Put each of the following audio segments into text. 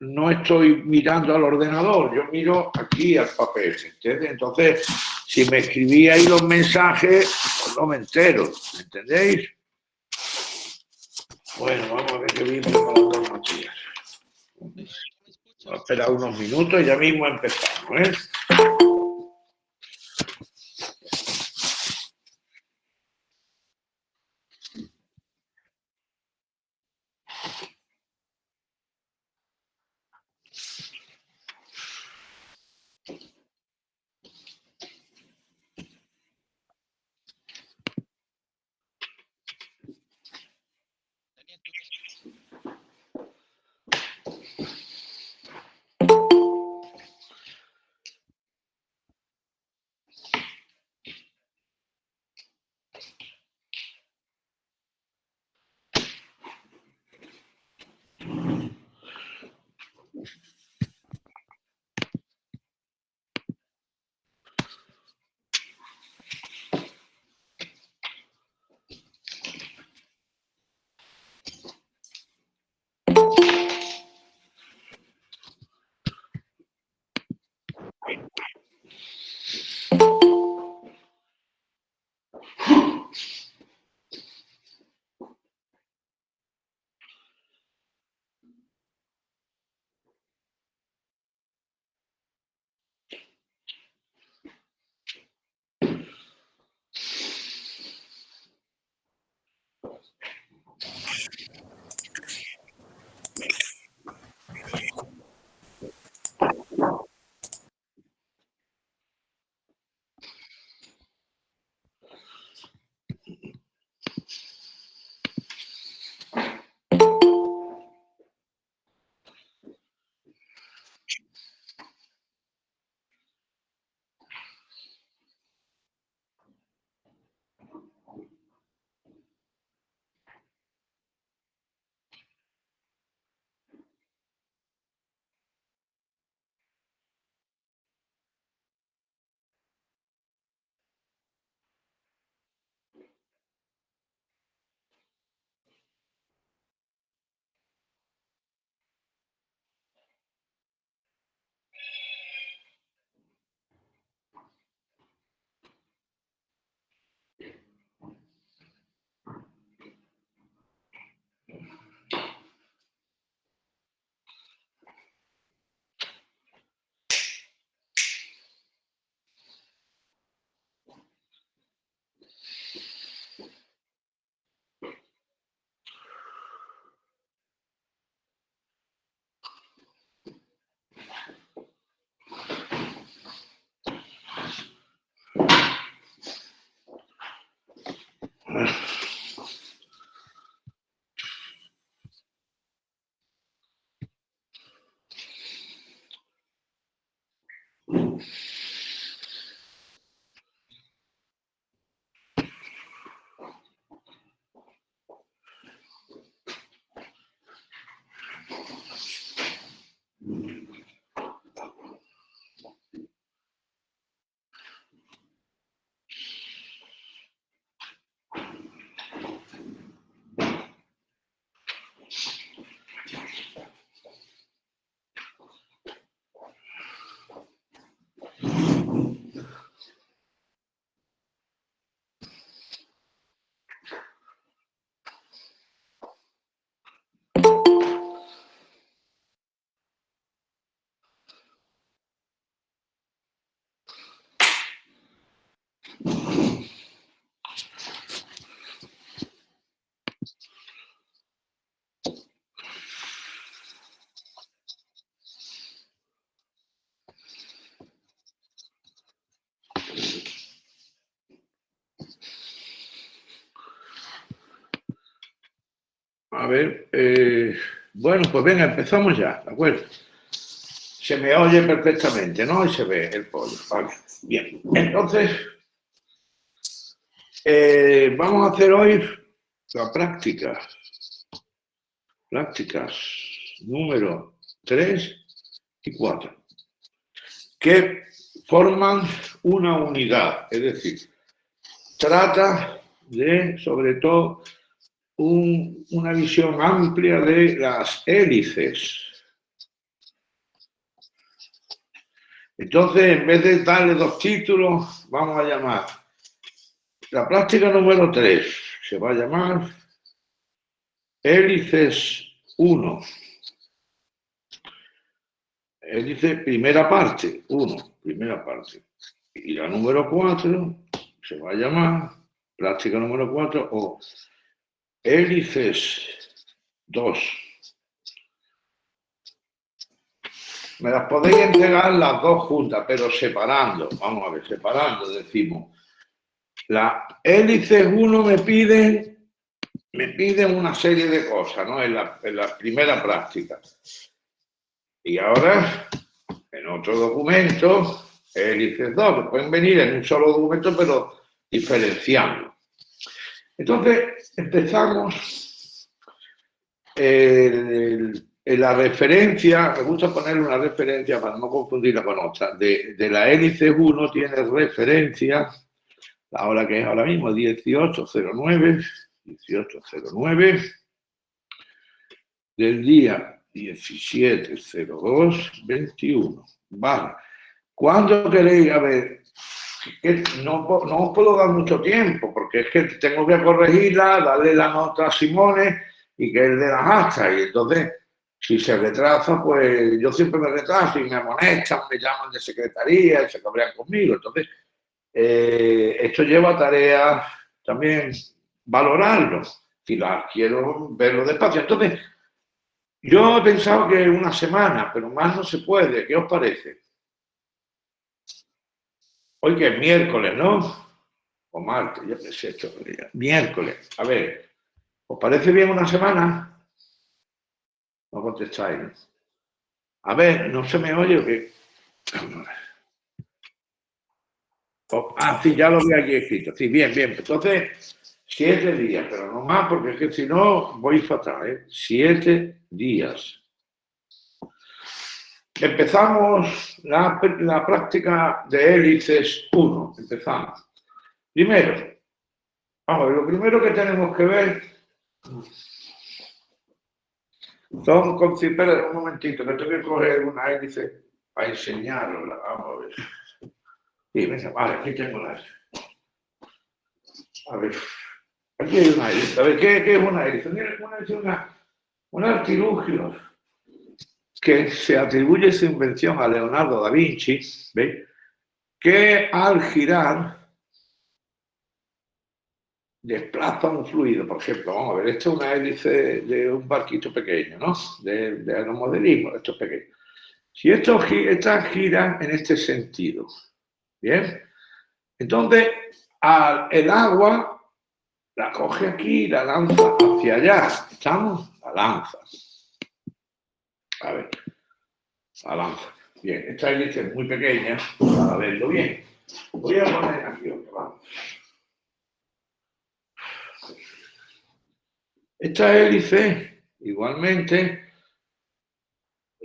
no estoy mirando al ordenador, yo miro aquí al papel, ¿entiendes? Entonces, si me escribíais los mensajes, pues no me entero, ¿me entendéis? Bueno, vamos a ver qué bien preparado Matías. Vamos a esperar unos minutos y ya mismo empezamos, ¿eh? A ver, bueno, pues venga, empezamos ya, ¿de acuerdo? Se me oye perfectamente, ¿no? Y se ve el pollo, vale. Bien, entonces, vamos a hacer hoy la práctica. Prácticas número 3 y 4, que forman una unidad, es decir, trata de, sobre todo, una visión amplia de las hélices, Entonces, en vez de darle 2 títulos, vamos a llamar la práctica número 3. Se va a llamar hélices 1. Hélice primera parte, 1, primera parte. Y la número 4 se va a llamar práctica número 4 o hélices 2. Me las podéis entregar las 2 juntas, pero separando. Vamos a ver, separando, decimos. La hélice 1 me piden una serie de cosas, ¿no? En la primera práctica. Y ahora, en otro documento, hélices 2, que pueden venir en un solo documento, pero diferenciando. Entonces, empezamos en la referencia, me gusta ponerle una referencia para no confundirla con otra, de la hélice 1 tiene referencia, la hora que es ahora mismo, 18:09, del día 17/02/21. Vale. ¿Cuándo queréis? A ver, no os puedo dar mucho tiempo, porque es que tengo que corregirla, darle la nota a Simone y que es de las actas, y entonces, si se retrasa, pues yo siempre me retraso y me amonestan, me llaman de secretaría y se cabrean conmigo. Entonces, esto lleva tareas también valorarlo, si las quiero verlo despacio. Entonces, yo he pensado que una semana, pero más no se puede. ¿Qué os parece? Hoy que es miércoles, ¿no? O martes, ya pensé esto. Miércoles. A ver, ¿os parece bien una semana? No contestáis, ¿no? A ver, ¿no se me oye o qué? Sí, ya lo veo aquí escrito. Sí, bien, bien. Entonces, 7 días, pero no más, porque es que si no voy fatal, ¿eh? 7 días. Empezamos la práctica de hélices 1. Empezamos. Primero, vamos, lo primero que tenemos que ver son, espera un momentito, que tengo que coger una hélice para enseñarosla. Vamos a ver. Sí, venga, vale, aquí tengo las. A ver, aquí hay una hélice. A ver, ¿qué es una hélice? Una hélice es un artilugio que se atribuye su invención a Leonardo da Vinci, ¿veis? Que al girar desplaza un fluido. Por ejemplo, vamos a ver, esto es una hélice de un barquito pequeño, ¿no? De aeromodelismo, esto es pequeño. Si esta gira en este sentido, ¿bien? Entonces, el agua la coge aquí y la lanza hacia allá. ¿Estamos? La lanza. A ver, la lanza. Bien, esta hélice es muy pequeña para verlo bien. Voy a poner aquí otro, vamos. Esta hélice, igualmente,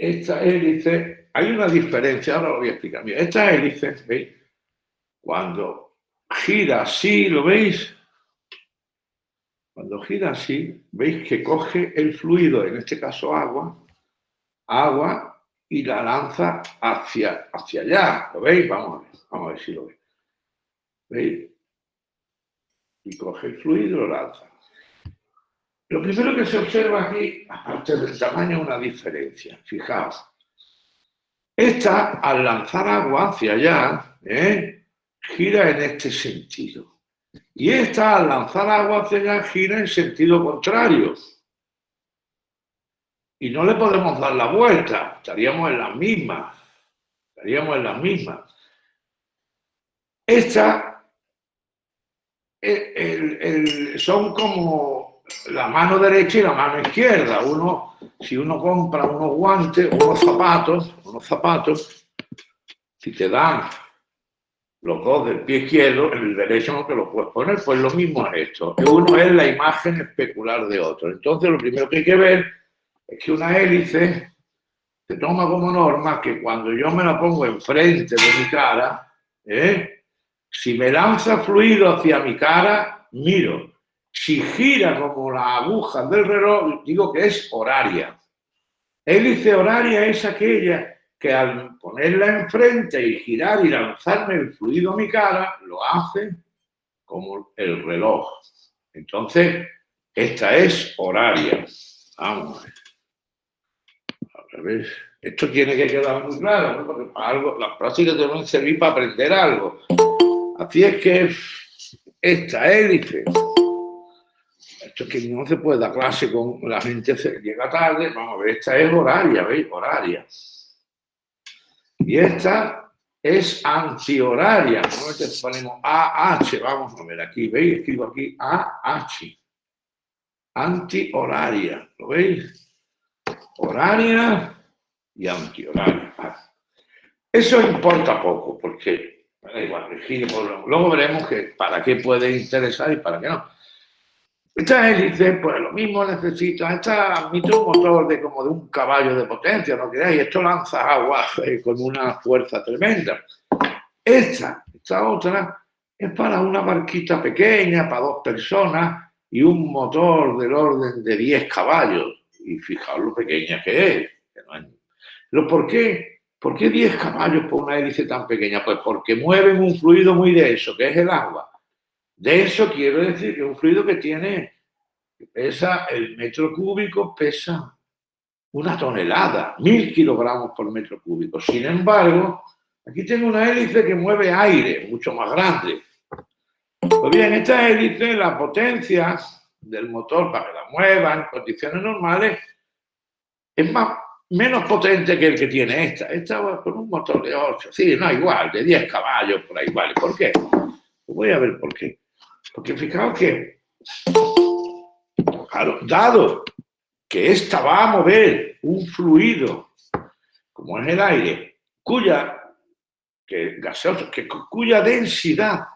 hay una diferencia, ahora lo voy a explicar. Mira, esta hélice, ¿veis? Cuando gira así, ¿lo veis? Cuando gira así, veis que coge el fluido, en este caso agua, y la lanza hacia allá. ¿Lo veis? Vamos a ver si lo veis. ¿Veis? Y coge el fluido y lo lanza. Lo primero que se observa aquí, aparte del tamaño, una diferencia. Fijaos. Esta, al lanzar agua hacia allá, gira en este sentido. Y esta, al lanzar agua hacia allá, gira en sentido contrario. Y no le podemos dar la vuelta, estaríamos en las mismas. Esta son como la mano derecha y la mano izquierda. Si uno compra unos guantes, unos zapatos, si te dan los dos del pie izquierdo, el derecho no te lo puedes poner, pues lo mismo es esto. Uno es la imagen especular de otro. Entonces, lo primero que hay que ver es que una hélice se toma como norma que cuando yo me la pongo enfrente de mi cara, si me lanza fluido hacia mi cara, miro. Si gira como las agujas del reloj, digo que es horaria. Hélice horaria es aquella que al ponerla enfrente y girar y lanzarme el fluido a mi cara, lo hace como el reloj. Entonces, esta es horaria. Vamos a ver. Esto tiene que quedar muy claro, ¿no? Porque para algo, las prácticas deben servir para aprender algo. Así es que esta hélice, esto es que no se puede dar clase con la gente que llega tarde, vamos a ver, esta es horaria, ¿veis? Horaria. Y esta es antihoraria. Entonces ponemos AH, vamos a ver aquí, ¿veis? Escribo aquí AH. Antihoraria, ¿lo veis? Horaria y antihoraria. Eso importa poco, porque igual, luego veremos que para qué puede interesar y para qué no. Esta hélice, pues lo mismo necesita, esta admite un motor de como de un caballo de potencia, ¿no creáis? Esto lanza agua con una fuerza tremenda. Esta otra es para una barquita pequeña, para 2 personas y un motor del orden de 10 caballos. Y fijaos lo pequeña que es. ¿Pero por qué? ¿Por qué 10 caballos por una hélice tan pequeña? Pues porque mueven un fluido muy denso, que es el agua. Denso quiero decir que es un fluido que pesa, el metro cúbico pesa 1 tonelada, 1000 kilogramos por metro cúbico. Sin embargo, aquí tengo una hélice que mueve aire, mucho más grande. Pues bien, esta hélice, la potencia del motor para que la mueva en condiciones normales es menos potente que el que tiene esta. Esta va con un motor de 8, sí, no, igual, de 10 caballos, por ahí vale. ¿Por qué? Pues voy a ver por qué. Porque fijaos que, claro, dado que esta va a mover un fluido, como es el aire, cuya densidad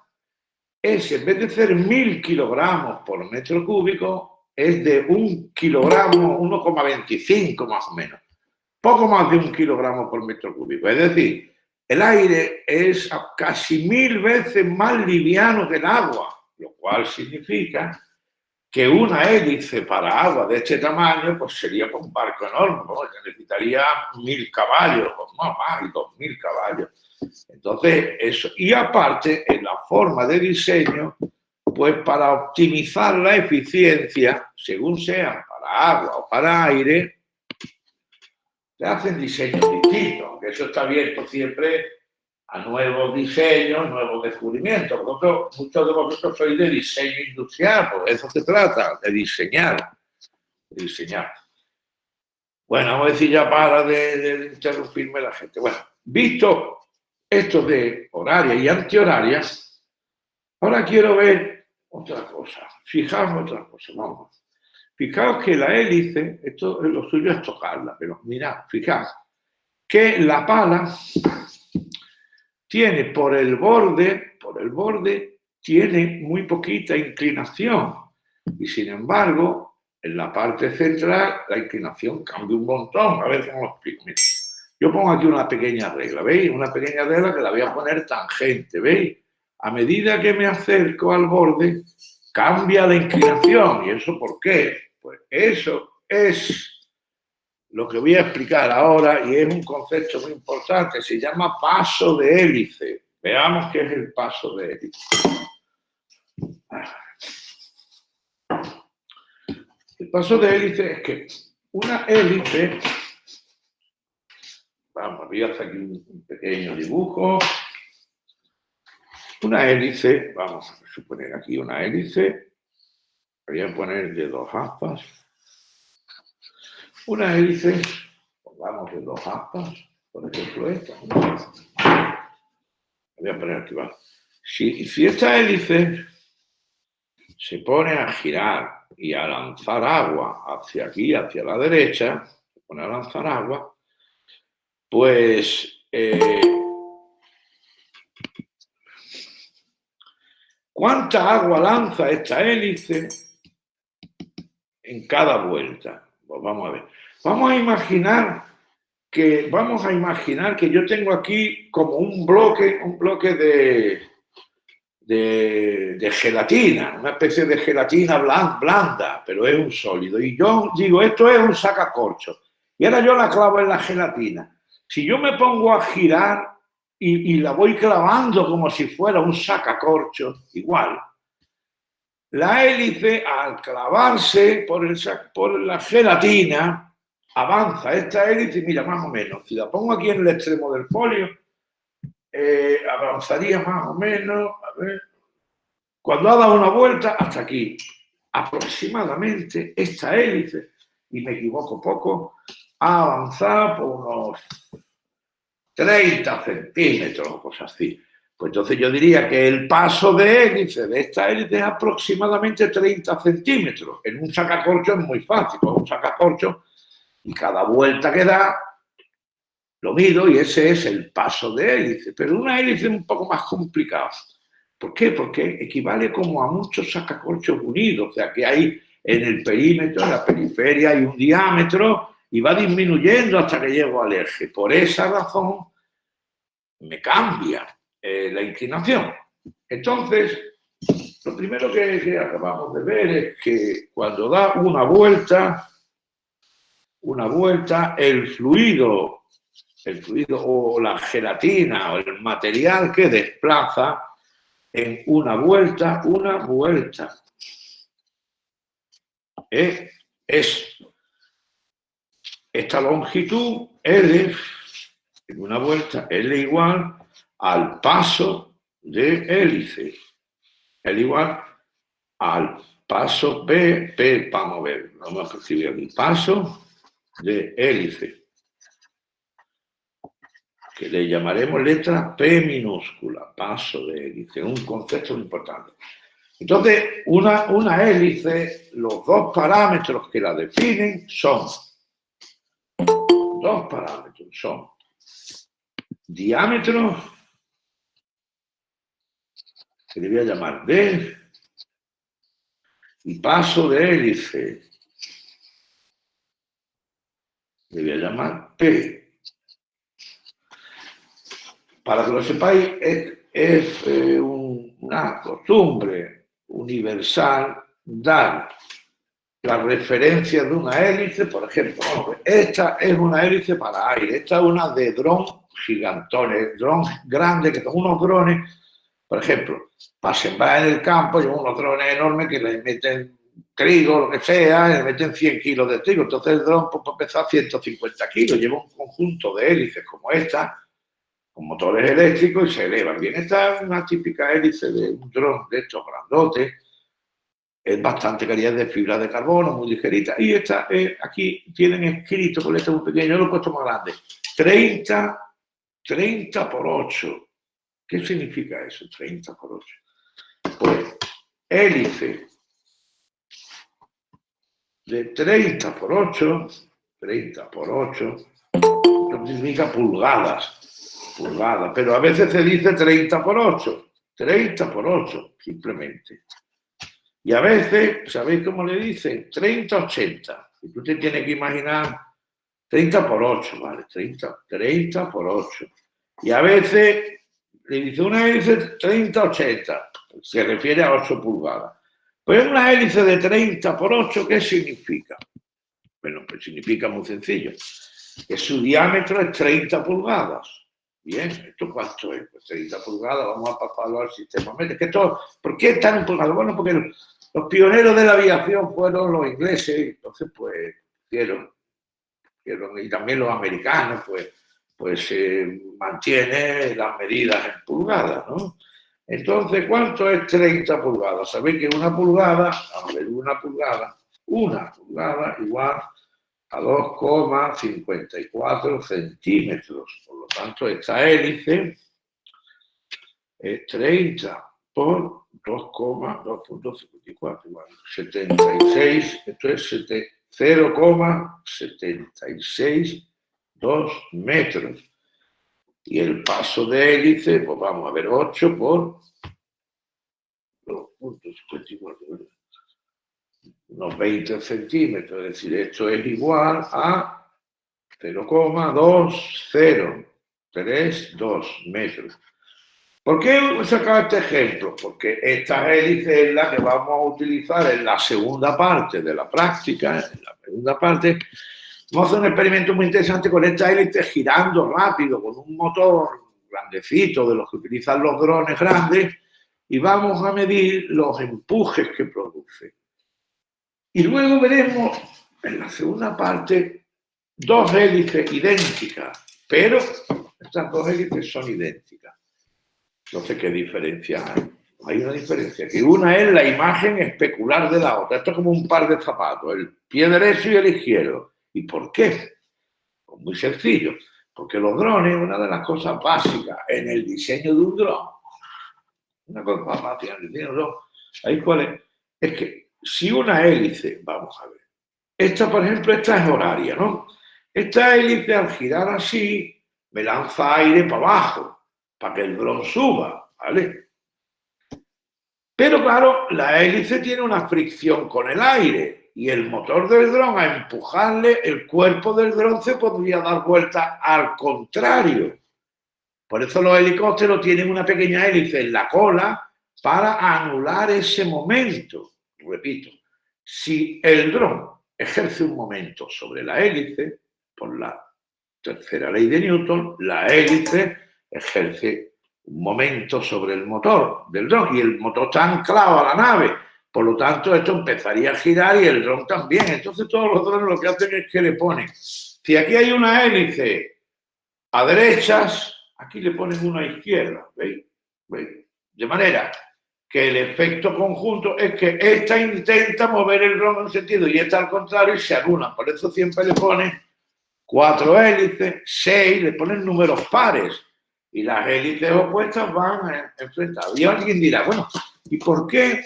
es, en vez de ser 1000 kilogramos por metro cúbico, es de 1 kilogramo, 1,25 más o menos. Poco más de 1 kilogramo por metro cúbico. Es decir, el aire es casi 1000 veces más liviano que el agua, lo cual significa que una hélice para agua de este tamaño pues sería un barco enorme, ¿no? Necesitaría 1000 caballos, o no más, 2000 caballos. Entonces, eso. Y aparte, en la forma de diseño, pues para optimizar la eficiencia, según sean para agua o para aire, se hacen diseños distintos, aunque eso está abierto siempre a nuevos diseños, nuevos descubrimientos. Muchos de vosotros sois de diseño industrial, pues eso se trata, de diseñar. Bueno, vamos a decir ya para de interrumpirme la gente. Bueno, visto esto de horaria y antihoraria, ahora quiero ver otra cosa. Fijaos otra cosa, vamos. Fijaos que la hélice, esto lo suyo es tocarla, pero mirad, fijaos que la pala tiene por el borde, tiene muy poquita inclinación. Y sin embargo, en la parte central, la inclinación cambia un montón. A ver cómo lo explico. Mira, yo pongo aquí una pequeña regla, ¿veis? Una pequeña regla que la voy a poner tangente, ¿veis? A medida que me acerco al borde, cambia la inclinación. ¿Y eso por qué? Pues eso es lo que voy a explicar ahora, y es un concepto muy importante, se llama paso de hélice. Veamos qué es el paso de hélice. El paso de hélice es que una hélice, vamos, voy a hacer aquí un pequeño dibujo. Una hélice, vamos a suponer aquí una hélice, voy a poner de 2 aspas. Una hélice, pongamos de 2 aspas, por ejemplo esta. Voy a poner aquí, va. Si esta hélice se pone a girar y a lanzar agua hacia aquí, hacia la derecha, se pone a lanzar agua, pues ¿cuánta agua lanza esta hélice en cada vuelta? Pues vamos a ver. Vamos a imaginar que yo tengo aquí como un bloque de gelatina, una especie de gelatina blanda, pero es un sólido. Y yo digo, esto es un sacacorchos. Y ahora yo la clavo en la gelatina. Si yo me pongo a girar y la voy clavando como si fuera un sacacorchos, igual, la hélice al clavarse por la gelatina avanza esta hélice, mira, más o menos, si la pongo aquí en el extremo del folio, avanzaría más o menos, a ver, cuando ha dado una vuelta hasta aquí, aproximadamente esta hélice, y me equivoco poco, ha avanzado por unos 30 centímetros o cosas así. Pues entonces yo diría que el paso de hélice de esta hélice es aproximadamente 30 centímetros. En un sacacorcho es muy fácil, con un sacacorcho y cada vuelta que da lo mido y ese es el paso de hélice. Pero una hélice es un poco más complicado. ¿Por qué? Porque equivale como a muchos sacacorchos unidos, o sea que hay en el perímetro, en la periferia, hay un diámetro y va disminuyendo hasta que llego al eje. Por esa razón me cambia la inclinación. Entonces, lo primero que acabamos de ver es que cuando da una vuelta, el fluido o la gelatina o el material que desplaza en una vuelta, es esta longitud L, en una vuelta, L igual al paso de hélice. L igual al paso P, vamos a ver, vamos a escribir aquí, paso de hélice, que le llamaremos letra P minúscula, paso de hélice, un concepto importante. Entonces, una hélice, los dos parámetros que la definen son, diámetro, que le voy a llamar D, y paso de hélice, le voy a llamar P. Para que lo sepáis, es una costumbre universal dar la referencia de una hélice, por ejemplo, esta es una hélice para aire, esta es una de dron gigantones, drones grandes, que son unos drones, por ejemplo, para sembrar en el campo, llevan unos drones enormes que le meten trigo, lo que sea, le meten 100 kilos de trigo, entonces el dron pues, pesa 150 kilos, lleva un conjunto de hélices como esta, con motores eléctricos y se elevan. Bien, esta es una típica hélice de un dron de estos grandotes, es bastante calidad de fibra de carbono, muy ligerita, y esta aquí tienen escrito, con esto muy pequeño, yo lo he puesto más grande, 30 por 8. ¿Qué significa eso? 30 por 8. Pues hélice de 30 por 8, no significa pulgadas, pero a veces se dice 30 por 8, simplemente. Y a veces, ¿sabéis cómo le dicen? 30-80. Y tú te tienes que imaginar 30 por 8, ¿vale? 30 por 8. Y a veces le dice una hélice 30-80, se refiere a 8 pulgadas. Pues una hélice de 30 por 8, ¿qué significa? Bueno, pues significa muy sencillo, que su diámetro es 30 pulgadas. Bien, ¿esto cuánto es? Pues 30 pulgadas, vamos a pasarlo al sistema. ¿Por qué están en pulgadas? Bueno, porque los pioneros de la aviación fueron los ingleses, entonces pues y también los americanos, pues se mantiene las medidas en pulgadas, ¿no? Entonces, ¿cuánto es 30 pulgadas? Sabéis que una pulgada igual a 2,54 centímetros. Por lo tanto, esta hélice es 30 por 2,2.54, igual, 76, esto es 0,762 metros. Y el paso de hélice, pues vamos a ver, 8 por 2.54, unos 20 centímetros, es decir, esto es igual a 0,2032 metros. ¿Por qué he sacado este ejemplo? Porque esta hélice es la que vamos a utilizar en la segunda parte de la práctica, en la segunda parte, Vamos a hacer un experimento muy interesante con esta hélice girando rápido, con un motor grandecito de los que utilizan los drones grandes, y vamos a medir los empujes que produce. Y luego veremos en la segunda parte dos hélices idénticas, pero estas dos hélices son idénticas. Entonces, ¿qué diferencia hay? Hay una diferencia, que una es la imagen especular de la otra. Esto es como un par de zapatos, el pie derecho y el izquierdo. ¿Y por qué? Pues muy sencillo, porque los drones, una de las cosas básicas en el diseño de un dron, una cosa básica en el diseño de un dron, ahí cuál es que si una hélice, vamos a ver, esta por ejemplo, esta es horaria, ¿no? Esta hélice al girar así me lanza aire para abajo, para que el dron suba, ¿vale? Pero claro, la hélice tiene una fricción con el aire y el motor del dron, a empujarle, el cuerpo del dron se podría dar vuelta al contrario. Por eso los helicópteros tienen una pequeña hélice en la cola para anular ese momento. Repito, si el dron ejerce un momento sobre la hélice, por la tercera ley de Newton, la hélice ejerce un momento sobre el motor del dron y el motor está anclado a la nave. Por lo tanto, esto empezaría a girar y el dron también. Entonces, todos los drones lo que hacen es que le ponen, si aquí hay una hélice a derechas, aquí le ponen una a izquierda. ¿Veis? ¿Veis? De manera que el efecto conjunto es que esta intenta mover el dron en un sentido y esta al contrario y se anulan. Por eso siempre le ponen 4 hélices, 6, le ponen números pares y las hélices opuestas van enfrentadas. Y alguien dirá, bueno, ¿y por qué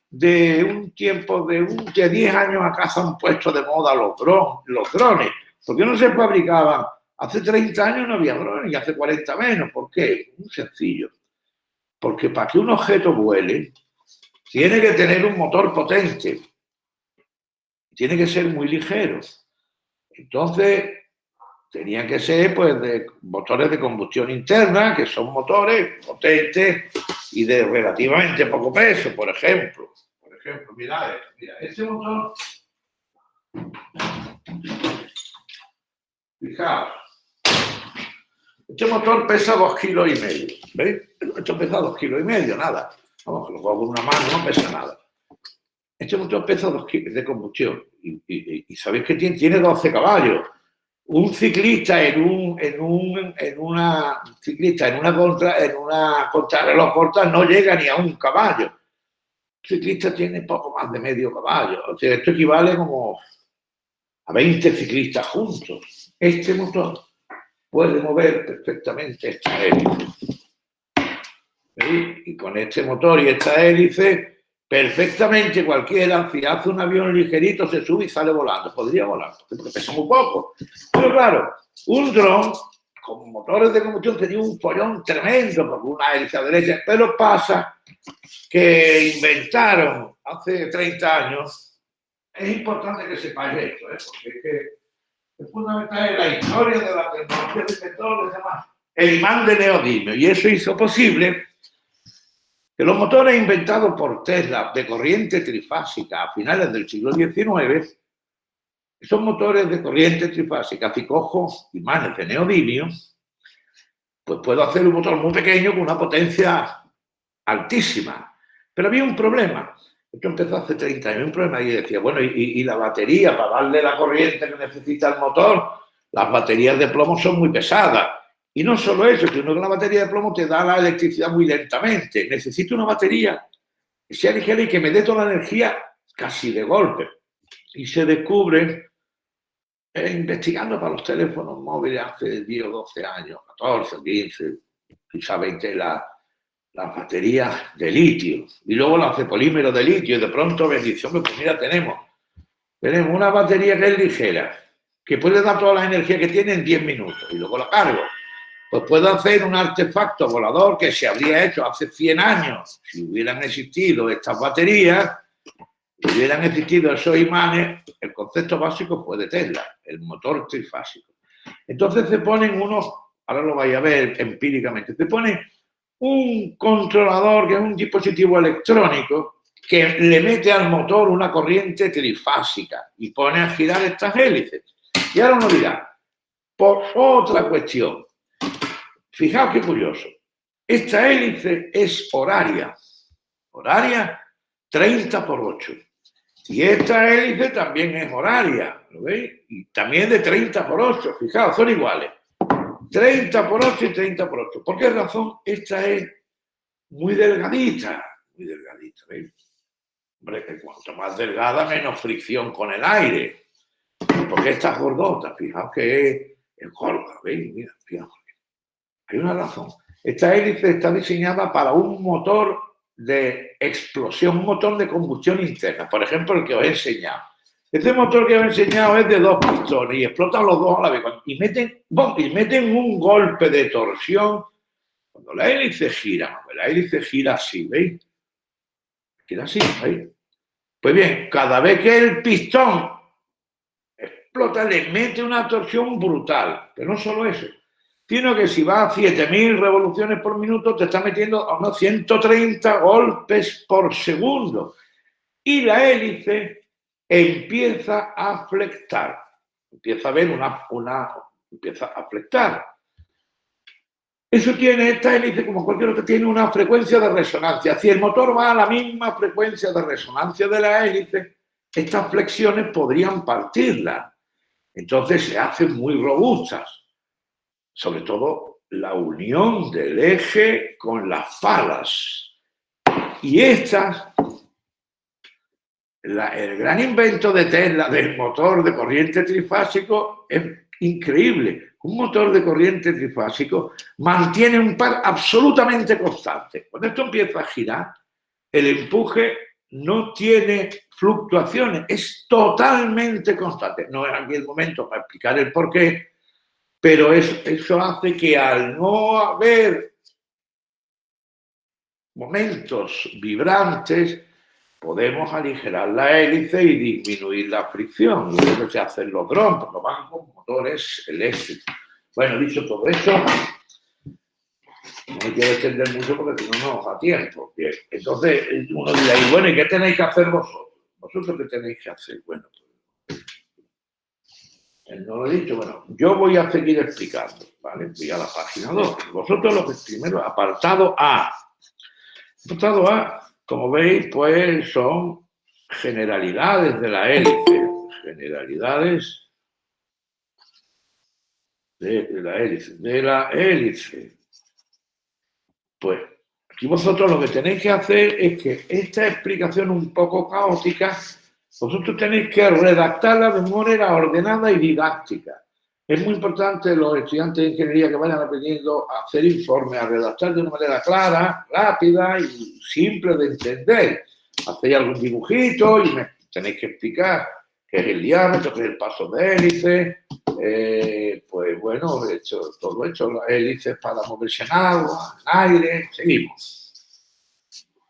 de un tiempo, de 10 años acá se han puesto de moda los drones? ¿Por qué no se fabricaban? Hace 30 años no había drones y hace 40 menos. ¿Por qué? Muy sencillo. Porque para que un objeto vuele, tiene que tener un motor potente. Tiene que ser muy ligero. Entonces, tenían que ser pues, de motores de combustión interna, que son motores potentes y de relativamente poco peso, por ejemplo. Mira este motor. Fijaos. Este motor pesa 2,5 kilos. ¿Veis? Esto pesa 2,5 kilos, nada. Vamos, que lo hago con una mano, no pesa nada. Este motor pesa 2 kilos de combustión y sabéis que tiene 12 caballos. Un ciclista en una contrarreloj corta no llega ni a 1 caballo. Un ciclista tiene poco más de medio caballo. O sea, esto equivale como a 20 ciclistas juntos. Este motor puede mover perfectamente esta hélice. ¿Veis? Y con este motor y esta hélice, perfectamente cualquiera, si hace un avión ligerito, se sube y sale volando. Podría volar, porque pesa muy poco. Pero claro, un dron con motores de combustión tenía un follón tremendo, porque una hélice a derecha. Pero pasa que inventaron hace 30 años, es importante que sepáis esto, porque es que es fundamental en la historia de la tecnología del petróleo, se llama el imán de neodimio, y eso hizo posible que los motores inventados por Tesla de corriente trifásica a finales del siglo XIX, esos motores de corriente trifásica, si cojo imanes de neodimio, pues puedo hacer un motor muy pequeño con una potencia altísima. Pero había un problema. Esto empezó hace 30 años, un problema, y decía, bueno, y la batería, para darle la corriente que necesita el motor, las baterías de plomo son muy pesadas. Y no solo eso, sino que la batería de plomo te da la electricidad muy lentamente. Necesito una batería que sea ligera y que me dé toda la energía casi de golpe. Y se descubre, investigando para los teléfonos móviles hace 10 o 12 años, 14 o 15, quizá 20, las baterías de litio. Y luego las de polímero de litio. Y de pronto bendición, pues mira, tenemos una batería que es ligera, que puede dar toda la energía que tiene en 10 minutos. Y luego la cargo. Pues puedo hacer un artefacto volador que se habría hecho hace 100 años. Si hubieran existido estas baterías, si hubieran existido esos imanes, el concepto básico fue de Tesla, el motor trifásico. Entonces se ponen unos, ahora lo vais a ver empíricamente, se pone un controlador que es un dispositivo electrónico que le mete al motor una corriente trifásica y pone a girar estas hélices. Y ahora uno dirá, por otra cuestión, fijaos qué curioso, esta hélice es horaria 30/8. Y esta hélice también es horaria, ¿lo veis? Y también de 30/8, fijaos, son iguales. 30/8 y 30/8. ¿Por qué razón? Esta es muy delgadita, ¿veis? Hombre, que cuanto más delgada, menos fricción con el aire. Porque esta es gordota, fijaos que es gorda, ¿veis? Mira, fijaos. Hay una razón. Esta hélice está diseñada para un motor de explosión, un motor de combustión interna. Por ejemplo, el que os he enseñado. Este motor que os he enseñado es de 2 pistones y explotan los dos a la vez. Y meten un golpe de torsión. Cuando la hélice gira así, ¿veis? Gira así, ¿veis? Pues bien, cada vez que el pistón explota, le mete una torsión brutal. Pero no solo eso, sino que si va a 7.000 revoluciones por minuto, te está metiendo a unos 130 golpes por segundo. Y la hélice empieza a flectar. Empieza a ver empieza a flectar. Eso tiene, esta hélice, como cualquier otra, tiene una frecuencia de resonancia. Si el motor va a la misma frecuencia de resonancia de la hélice, estas flexiones podrían partirla. Entonces se hacen muy robustas. Sobre todo la unión del eje con las falas. Y estas, el gran invento de Tesla del motor de corriente trifásico es increíble. Un motor de corriente trifásico mantiene un par absolutamente constante. Cuando esto empieza a girar, el empuje no tiene fluctuaciones, es totalmente constante. No es aquí el momento para explicar el porqué, pero eso hace que al no haber momentos vibrantes, podemos aligerar la hélice y disminuir la fricción. Lo que se hace en los drones, porque van con motores eléctricos. Bueno, dicho todo esto, no me quiero extender mucho porque si no, no os da tiempo. Bien. Entonces, uno dirá, y bueno, ¿y qué tenéis que hacer vosotros? ¿Vosotros qué tenéis que hacer? Bueno, no lo he dicho, bueno, yo voy a seguir explicando, ¿vale? Voy a la página 2. Vosotros lo que primero, apartado A. Apartado A, como veis, pues son generalidades de la hélice. Generalidades de la hélice. Pues aquí vosotros lo que tenéis que hacer es que esta explicación un poco caótica, vosotros tenéis que redactarla de manera ordenada y didáctica. Es muy importante los estudiantes de ingeniería que vayan aprendiendo a hacer informes, a redactar de una manera clara, rápida y simple de entender. Hacéis algún dibujito y me tenéis que explicar qué es el diámetro, qué es el paso de hélice. Pues bueno, todo hecho, las hélices para moverse en agua, en aire, seguimos.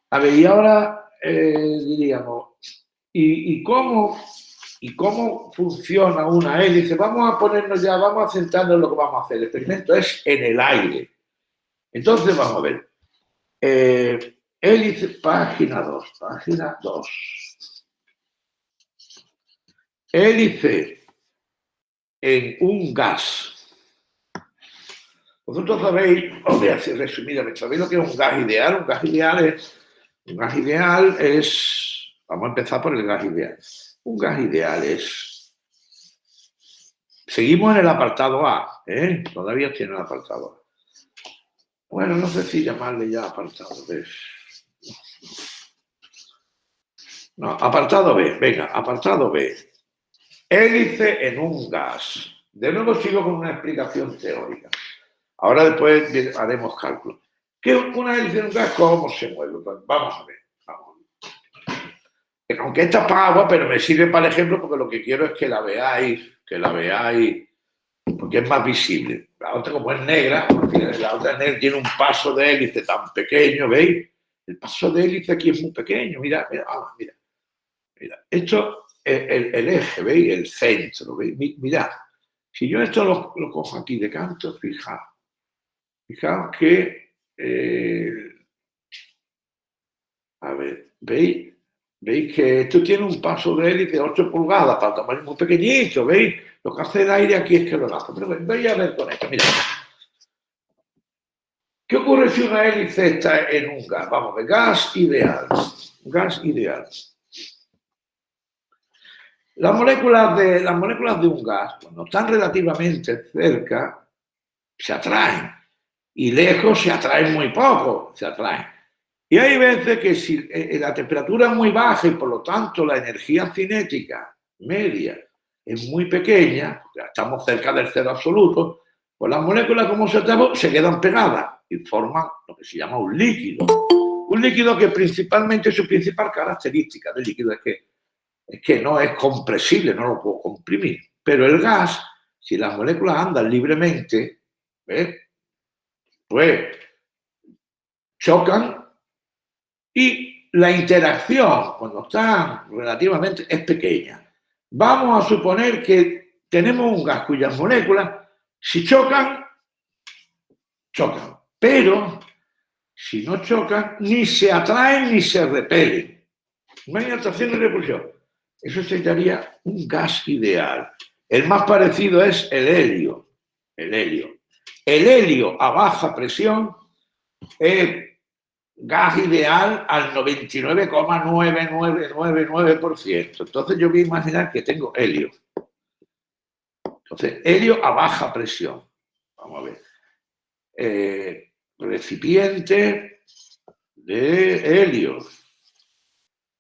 A ver, y ahora diríamos, ¿y cómo funciona una hélice? Vamos a ponernos ya, vamos a centrarnos en lo que vamos a hacer. El experimento es en el aire. Entonces, vamos a ver. Hélice, página 2. Hélice en un gas. Vosotros sabéis, os voy a decir resumidamente, ¿sabéis lo que es un gas ideal? Un gas ideal es, vamos a empezar por el gas ideal. Un gas ideal es, seguimos en el apartado A, todavía tiene el apartado A. Bueno, no sé si llamarle ya apartado B. No, apartado B, venga, apartado B. Hélice en un gas. De nuevo sigo con una explicación teórica. Ahora después haremos cálculo. ¿Qué es una hélice en un gas? ¿Cómo se mueve? Pues vamos a ver. Aunque esta es para agua, pero me sirve para el ejemplo porque lo que quiero es que la veáis, porque es más visible. La otra, como es negra, la otra negra tiene un paso de hélice tan pequeño, ¿veis? El paso de hélice aquí es muy pequeño, mira. Esto es el eje, ¿veis? El centro, ¿veis? Mirad, si yo esto lo cojo aquí de canto, fijaos que, a ver, ¿veis? Veis que esto tiene un paso de hélice de 8 pulgadas para tamaño muy pequeñito, ¿veis? Lo que hace el aire aquí es que lo lanza. Pero voy a ver con esto, mira. ¿Qué ocurre si una hélice está en un gas? Vamos a ver, gas ideal. Gas ideal. Las moléculas de un gas, cuando están relativamente cerca, se atraen. Y lejos se atraen muy poco, se atraen. Y hay veces que si la temperatura es muy baja y por lo tanto la energía cinética media es muy pequeña, estamos cerca del cero absoluto, pues las moléculas como se quedan pegadas y forman lo que se llama un líquido. Un líquido que principalmente su principal característica del líquido es que no es compresible, no lo puedo comprimir. Pero el gas, si las moléculas andan libremente, pues chocan y la interacción, cuando están relativamente, es pequeña. Vamos a suponer que tenemos un gas cuyas moléculas, si chocan, chocan. Pero si no chocan, ni se atraen ni se repelen. No hay atracción ni repulsión. Eso sería un gas ideal. El más parecido es el helio. El helio. El helio a baja presión es gas ideal al 99,9999%. Entonces yo voy a imaginar que tengo helio. Entonces, helio a baja presión. Vamos a ver. Recipiente de helio.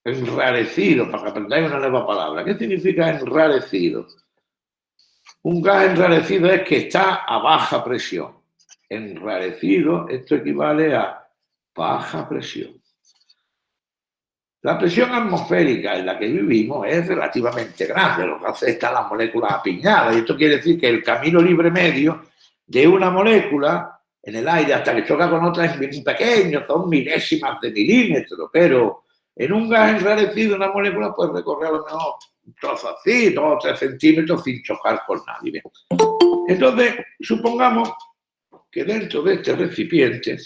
Enrarecido, para que aprendáis una nueva palabra. ¿Qué significa enrarecido? Un gas enrarecido es que está a baja presión. Enrarecido, esto equivale a baja presión. La presión atmosférica en la que vivimos es relativamente grande, lo que hace están las moléculas apiñadas, y esto quiere decir que el camino libre medio de una molécula en el aire hasta que choca con otra es muy pequeño, son milésimas de milímetros, pero en un gas enrarecido una molécula puede recorrer a lo mejor un trozo así, 2 o 3 centímetros sin chocar con nadie. Entonces, supongamos que dentro de este recipiente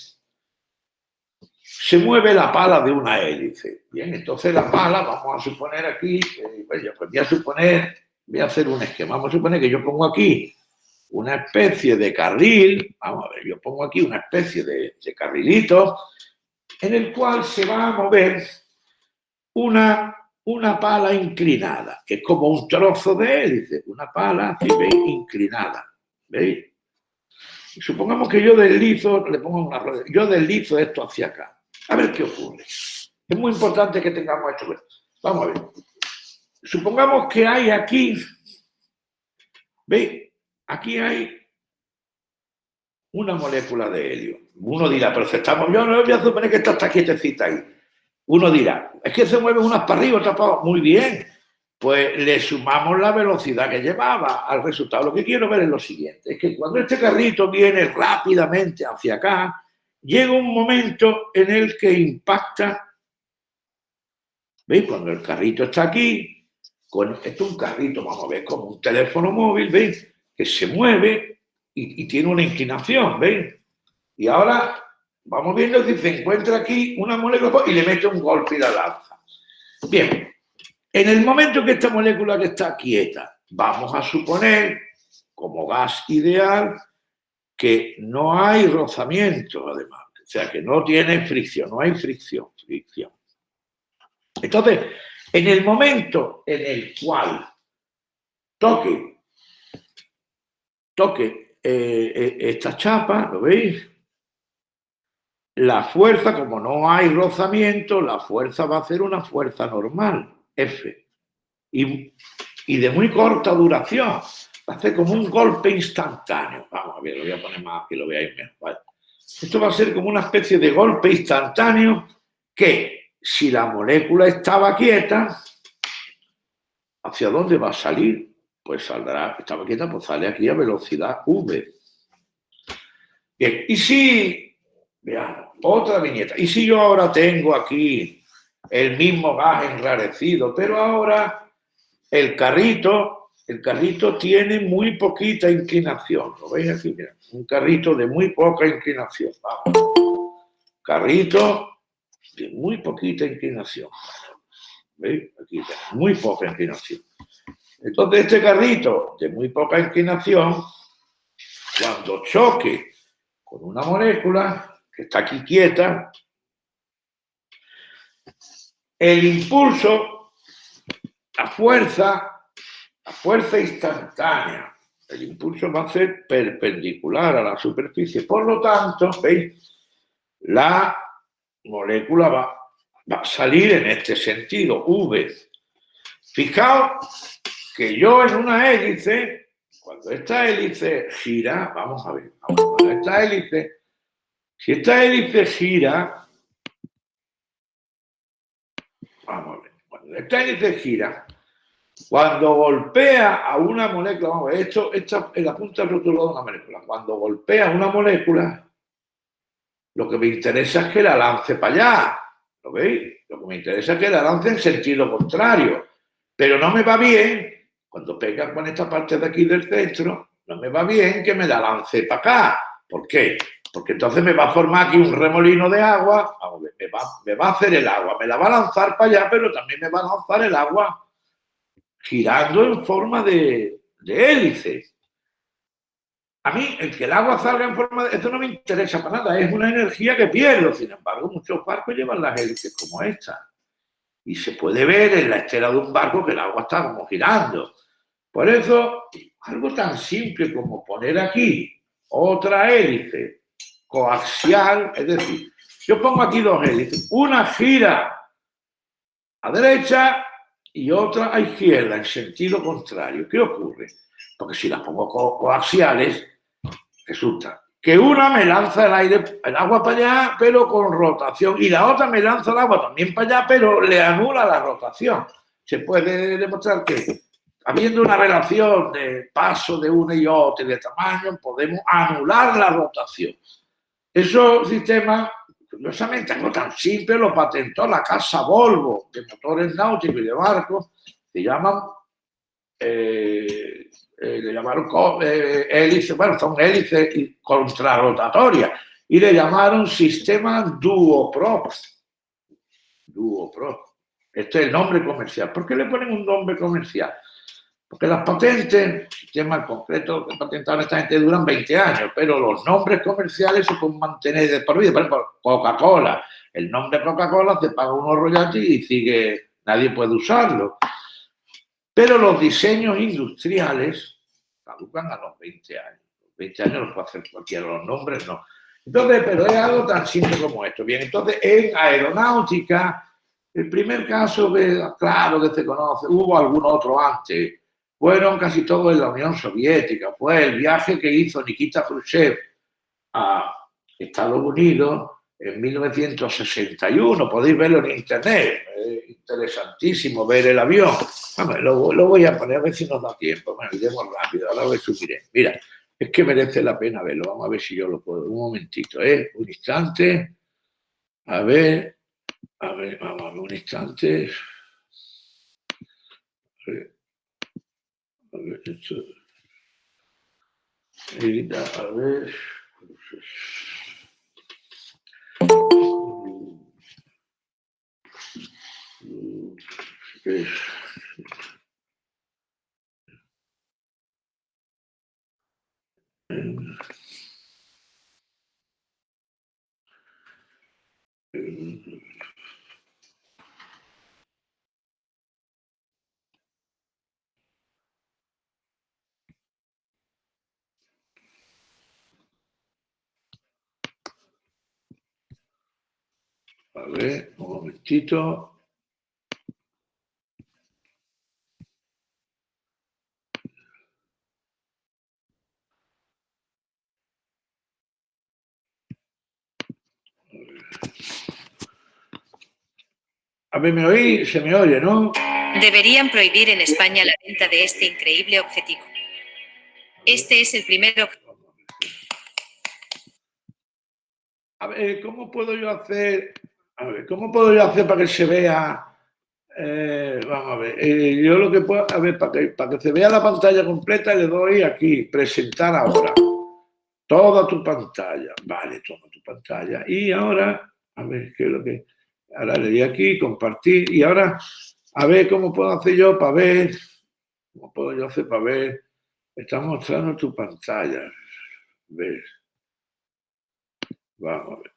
se mueve la pala de una hélice. Bien, entonces la pala, vamos a suponer aquí, pues voy a hacer un esquema. Vamos a suponer que yo pongo aquí una especie de carril, vamos a ver, yo pongo aquí una especie de carrilito en el cual se va a mover una pala inclinada, que es como un trozo de hélice, una pala, así veis, inclinada. ¿Veis? Y supongamos que yo deslizo, le pongo una rueda, yo deslizo esto hacia acá. A ver qué ocurre. Es muy importante que tengamos esto. Vamos a ver. Supongamos que hay aquí, ¿veis? Aquí hay una molécula de helio. Uno dirá, pero yo no voy a suponer que esta está quietecita ahí. Uno dirá, es que se mueven unas para arriba, otras para abajo. Muy bien. Pues le sumamos la velocidad que llevaba al resultado. Lo que quiero ver es lo siguiente. Es que cuando este carrito viene rápidamente hacia acá, llega un momento en el que impacta. ¿Veis? Cuando el carrito está aquí, esto es un carrito, vamos a ver, como un teléfono móvil, ¿veis? Que se mueve y tiene una inclinación, ¿veis? Y ahora vamos viendo si se encuentra aquí una molécula y le mete un golpe y la lanza. Bien, en el momento que esta molécula que está quieta, vamos a suponer, como gas ideal, que no hay rozamiento, además. O sea, que no tiene fricción, no hay fricción. Entonces, en el momento en el cual toque esta chapa, ¿lo veis? La fuerza, como no hay rozamiento, la fuerza va a ser una fuerza normal, F. Y de muy corta duración. Va a ser como un golpe instantáneo. Vamos a ver, lo voy a poner más que lo veáis mejor. ¿Vale? Esto va a ser como una especie de golpe instantáneo que, si la molécula estaba quieta, ¿hacia dónde va a salir? Pues saldrá, estaba quieta, pues sale aquí a velocidad v. Bien, y si, veamos, otra viñeta. Y si yo ahora tengo aquí el mismo gas enrarecido, pero ahora el carrito tiene muy poquita inclinación. ¿Lo veis aquí? Mira, un carrito de muy poca inclinación. Vamos. Carrito de muy poquita inclinación. ¿Veis? Aquí tenemos muy poca inclinación. Entonces, este carrito de muy poca inclinación, cuando choque con una molécula que está aquí quieta, el impulso, la fuerza instantánea, el impulso va a ser perpendicular a la superficie. Por lo tanto, ¿veis? La molécula va a salir en este sentido, V. Fijaos que yo en una hélice, cuando esta hélice gira, vamos a ver, si esta hélice gira, vamos a ver, cuando esta hélice gira, cuando golpea a una molécula, vamos a ver, esta es la punta del rótulo de una molécula, cuando golpea a una molécula, lo que me interesa es que la lance para allá, ¿lo veis? Lo que me interesa es que la lance en sentido contrario, pero no me va bien, cuando pega con esta parte de aquí del centro, no me va bien que me la lance para acá. ¿Por qué? Porque entonces me va a formar aquí un remolino de agua, vamos a ver, me va a hacer el agua, me la va a lanzar para allá, pero también me va a lanzar el agua girando en forma de hélice. A mí, el que el agua salga en forma de... Eso no me interesa para nada, es una energía que pierdo. Sin embargo, muchos barcos llevan las hélices como esta. Y se puede ver en la estera de un barco que el agua está como girando. Por eso, algo tan simple como poner aquí otra hélice coaxial, es decir, yo pongo aquí dos hélices, una gira a derecha y otra a izquierda, en sentido contrario. ¿Qué ocurre? Porque si las pongo coaxiales, resulta que una me lanza el agua para allá, pero con rotación, y la otra me lanza el agua también para allá, pero le anula la rotación. Se puede demostrar que, habiendo una relación de paso de una y otra y de tamaño, podemos anular la rotación. Esos sistemas, curiosamente, algo tan simple, lo patentó la casa Volvo, de motores náuticos y de barcos, se llaman... le llamaron hélices, bueno, son hélices contrarrotatorias, y le llamaron sistema Duoprop. Duoprop. Este es el nombre comercial. ¿Por qué le ponen un nombre comercial? Porque las patentes, sistemas concretos que patentaron esta gente duran 20 años, pero los nombres comerciales se pueden mantener de por vida. Por ejemplo, Coca-Cola. El nombre Coca-Cola se paga unos royalties y sigue, nadie puede usarlo. Pero los diseños industriales caducan a los 20 años. Los 20 años los puede hacer cualquiera, los nombres no. Entonces, pero es algo tan simple como esto. Bien, entonces en aeronáutica, el primer caso que, claro, que se conoce, hubo algún otro antes, fueron casi todos en la Unión Soviética. Fue el viaje que hizo Nikita Khrushchev a Estados Unidos en 1961, podéis verlo en internet, es interesantísimo ver el avión. Lo voy a poner a ver si nos da tiempo, bueno, iremos rápido, ahora lo subiré. Mira, es que merece la pena verlo, vamos a ver si yo lo puedo, un momentito, un instante, a ver, vamos a ver, un instante, a ver esto, a ver, a ver, un momentito. A ver, ¿me oí? Se me oye, ¿no? Deberían prohibir en España la venta de este increíble objetivo. Este es el primer objetivo. A ver, ¿cómo puedo yo hacer? A ver, ¿cómo puedo yo hacer para que se vea? Vamos a ver, yo lo que puedo, a ver, para que se vea la pantalla completa, le doy aquí, presentar ahora. Toda tu pantalla, vale, toda tu pantalla. Y ahora, a ver, ¿qué es lo que? Ahora le doy aquí, compartir, y ahora A ver cómo puedo hacer yo para ver. ¿Cómo puedo yo hacer para ver? Está mostrando tu pantalla. Ver. Vamos a ver.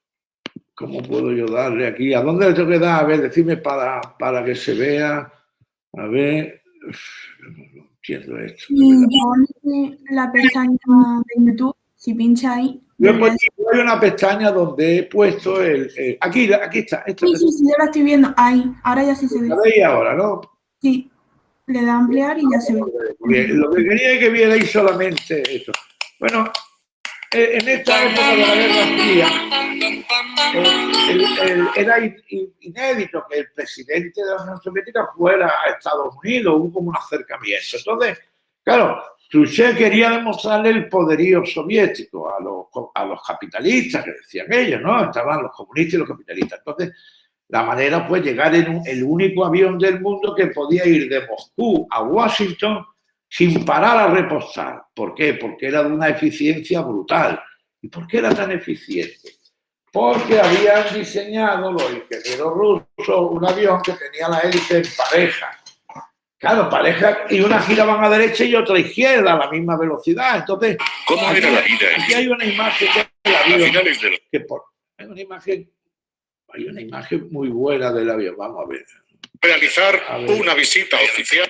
¿Cómo puedo yo darle aquí? ¿A dónde le tengo que dar? A ver, decime para que se vea. A ver. No entiendo esto. Y pone la pestaña de YouTube, si pincha ahí. Yo he puesto, hay una pestaña donde he puesto aquí está. Sí, yo la estoy viendo. Ahí, ahora ya sí se ve. La veis ahora, ¿no? Sí, le da a ampliar y ya se ve. Bien, lo que quería es que vierais solamente esto. Bueno, en esta época de la Guerra Fría, era inédito que el presidente de la Unión Soviética fuera a Estados Unidos, hubo como un acercamiento. Entonces, claro, Khrushchev quería demostrarle el poderío soviético a los capitalistas, que decían ellos, ¿no? Estaban los comunistas y los capitalistas. Entonces, la manera fue llegar en el único avión del mundo que podía ir de Moscú a Washington sin parar a repostar. ¿Por qué? Porque era de una eficiencia brutal. ¿Y por qué era tan eficiente? Porque habían diseñado los ingenieros rusos un avión que tenía la hélice en pareja. Claro, pareja, y una giraban a derecha y otra a izquierda a la misma velocidad. Entonces, ¿cómo era la vida? Aquí hay una imagen del avión. A finales de Hay una imagen muy buena del avión. Vamos a ver. Realizar una visita oficial.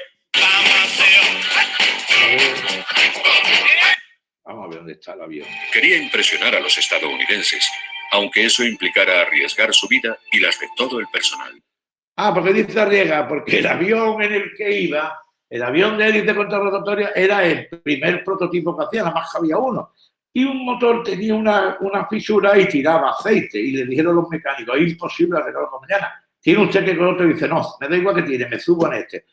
Vamos a ver dónde está el avión. Quería impresionar a los estadounidenses, aunque eso implicara arriesgar su vida y las de todo el personal. Porque dice arriesga, porque el avión en el que iba, el avión de hélice contrarrotatoria, era el primer prototipo que hacía, nada más había uno. Y un motor tenía una fisura y tiraba aceite. Y le dijeron los mecánicos, es imposible arreglarlo mañana. ¿Tiene usted que con otro? Y dice, no, me da igual que tiene, me subo en este.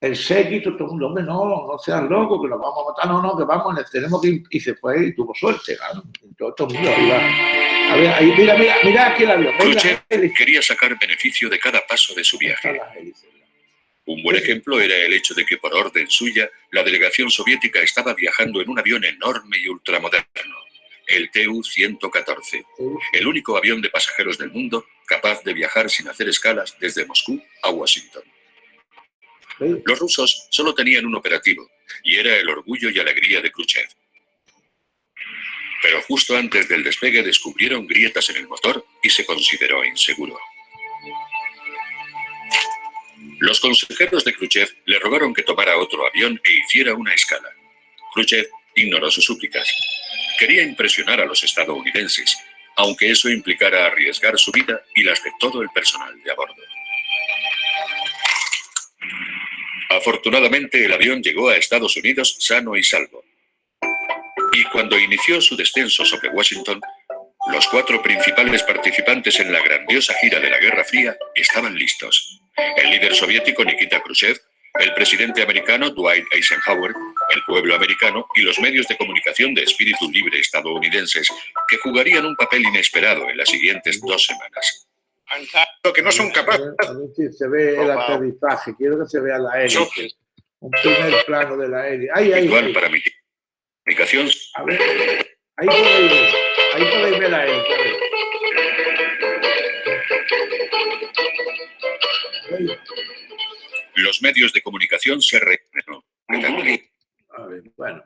El séquito, todo el mundo, hombre, no seas loco, que nos vamos a matar, no, que vamos, tenemos que ir. Y se fue y tuvo suerte, claro. Todo el mundo iba. A ver, ahí, mira aquí el avión. Khrushchev quería sacar beneficio de cada paso de su viaje. Un buen ejemplo era el hecho de que, por orden suya, la delegación soviética estaba viajando en un avión enorme y ultramoderno, el Tu-114, el único avión de pasajeros del mundo capaz de viajar sin hacer escalas desde Moscú a Washington. Los rusos solo tenían un operativo, y era el orgullo y alegría de Khrushchev. Pero justo antes del despegue descubrieron grietas en el motor y se consideró inseguro. Los consejeros de Khrushchev le rogaron que tomara otro avión e hiciera una escala. Khrushchev ignoró sus súplicas. Quería impresionar a los estadounidenses, aunque eso implicara arriesgar su vida y las de todo el personal de a bordo. Afortunadamente, el avión llegó a Estados Unidos sano y salvo. Y cuando inició su descenso sobre Washington, los 4 principales participantes en la grandiosa gira de la Guerra Fría estaban listos. El líder soviético Nikita Khrushchev, el presidente americano Dwight Eisenhower, el pueblo americano y los medios de comunicación de espíritu libre estadounidenses, que jugarían un papel inesperado en las siguientes 2 semanas. Que no son capaces. A ver si se ve el aterrizaje. Quiero que se vea la hélice. Un primer plano de la hélice. Ahí. Para mi comunicación. A ver, ahí podéis ver la hélice. Los medios de comunicación se Bueno,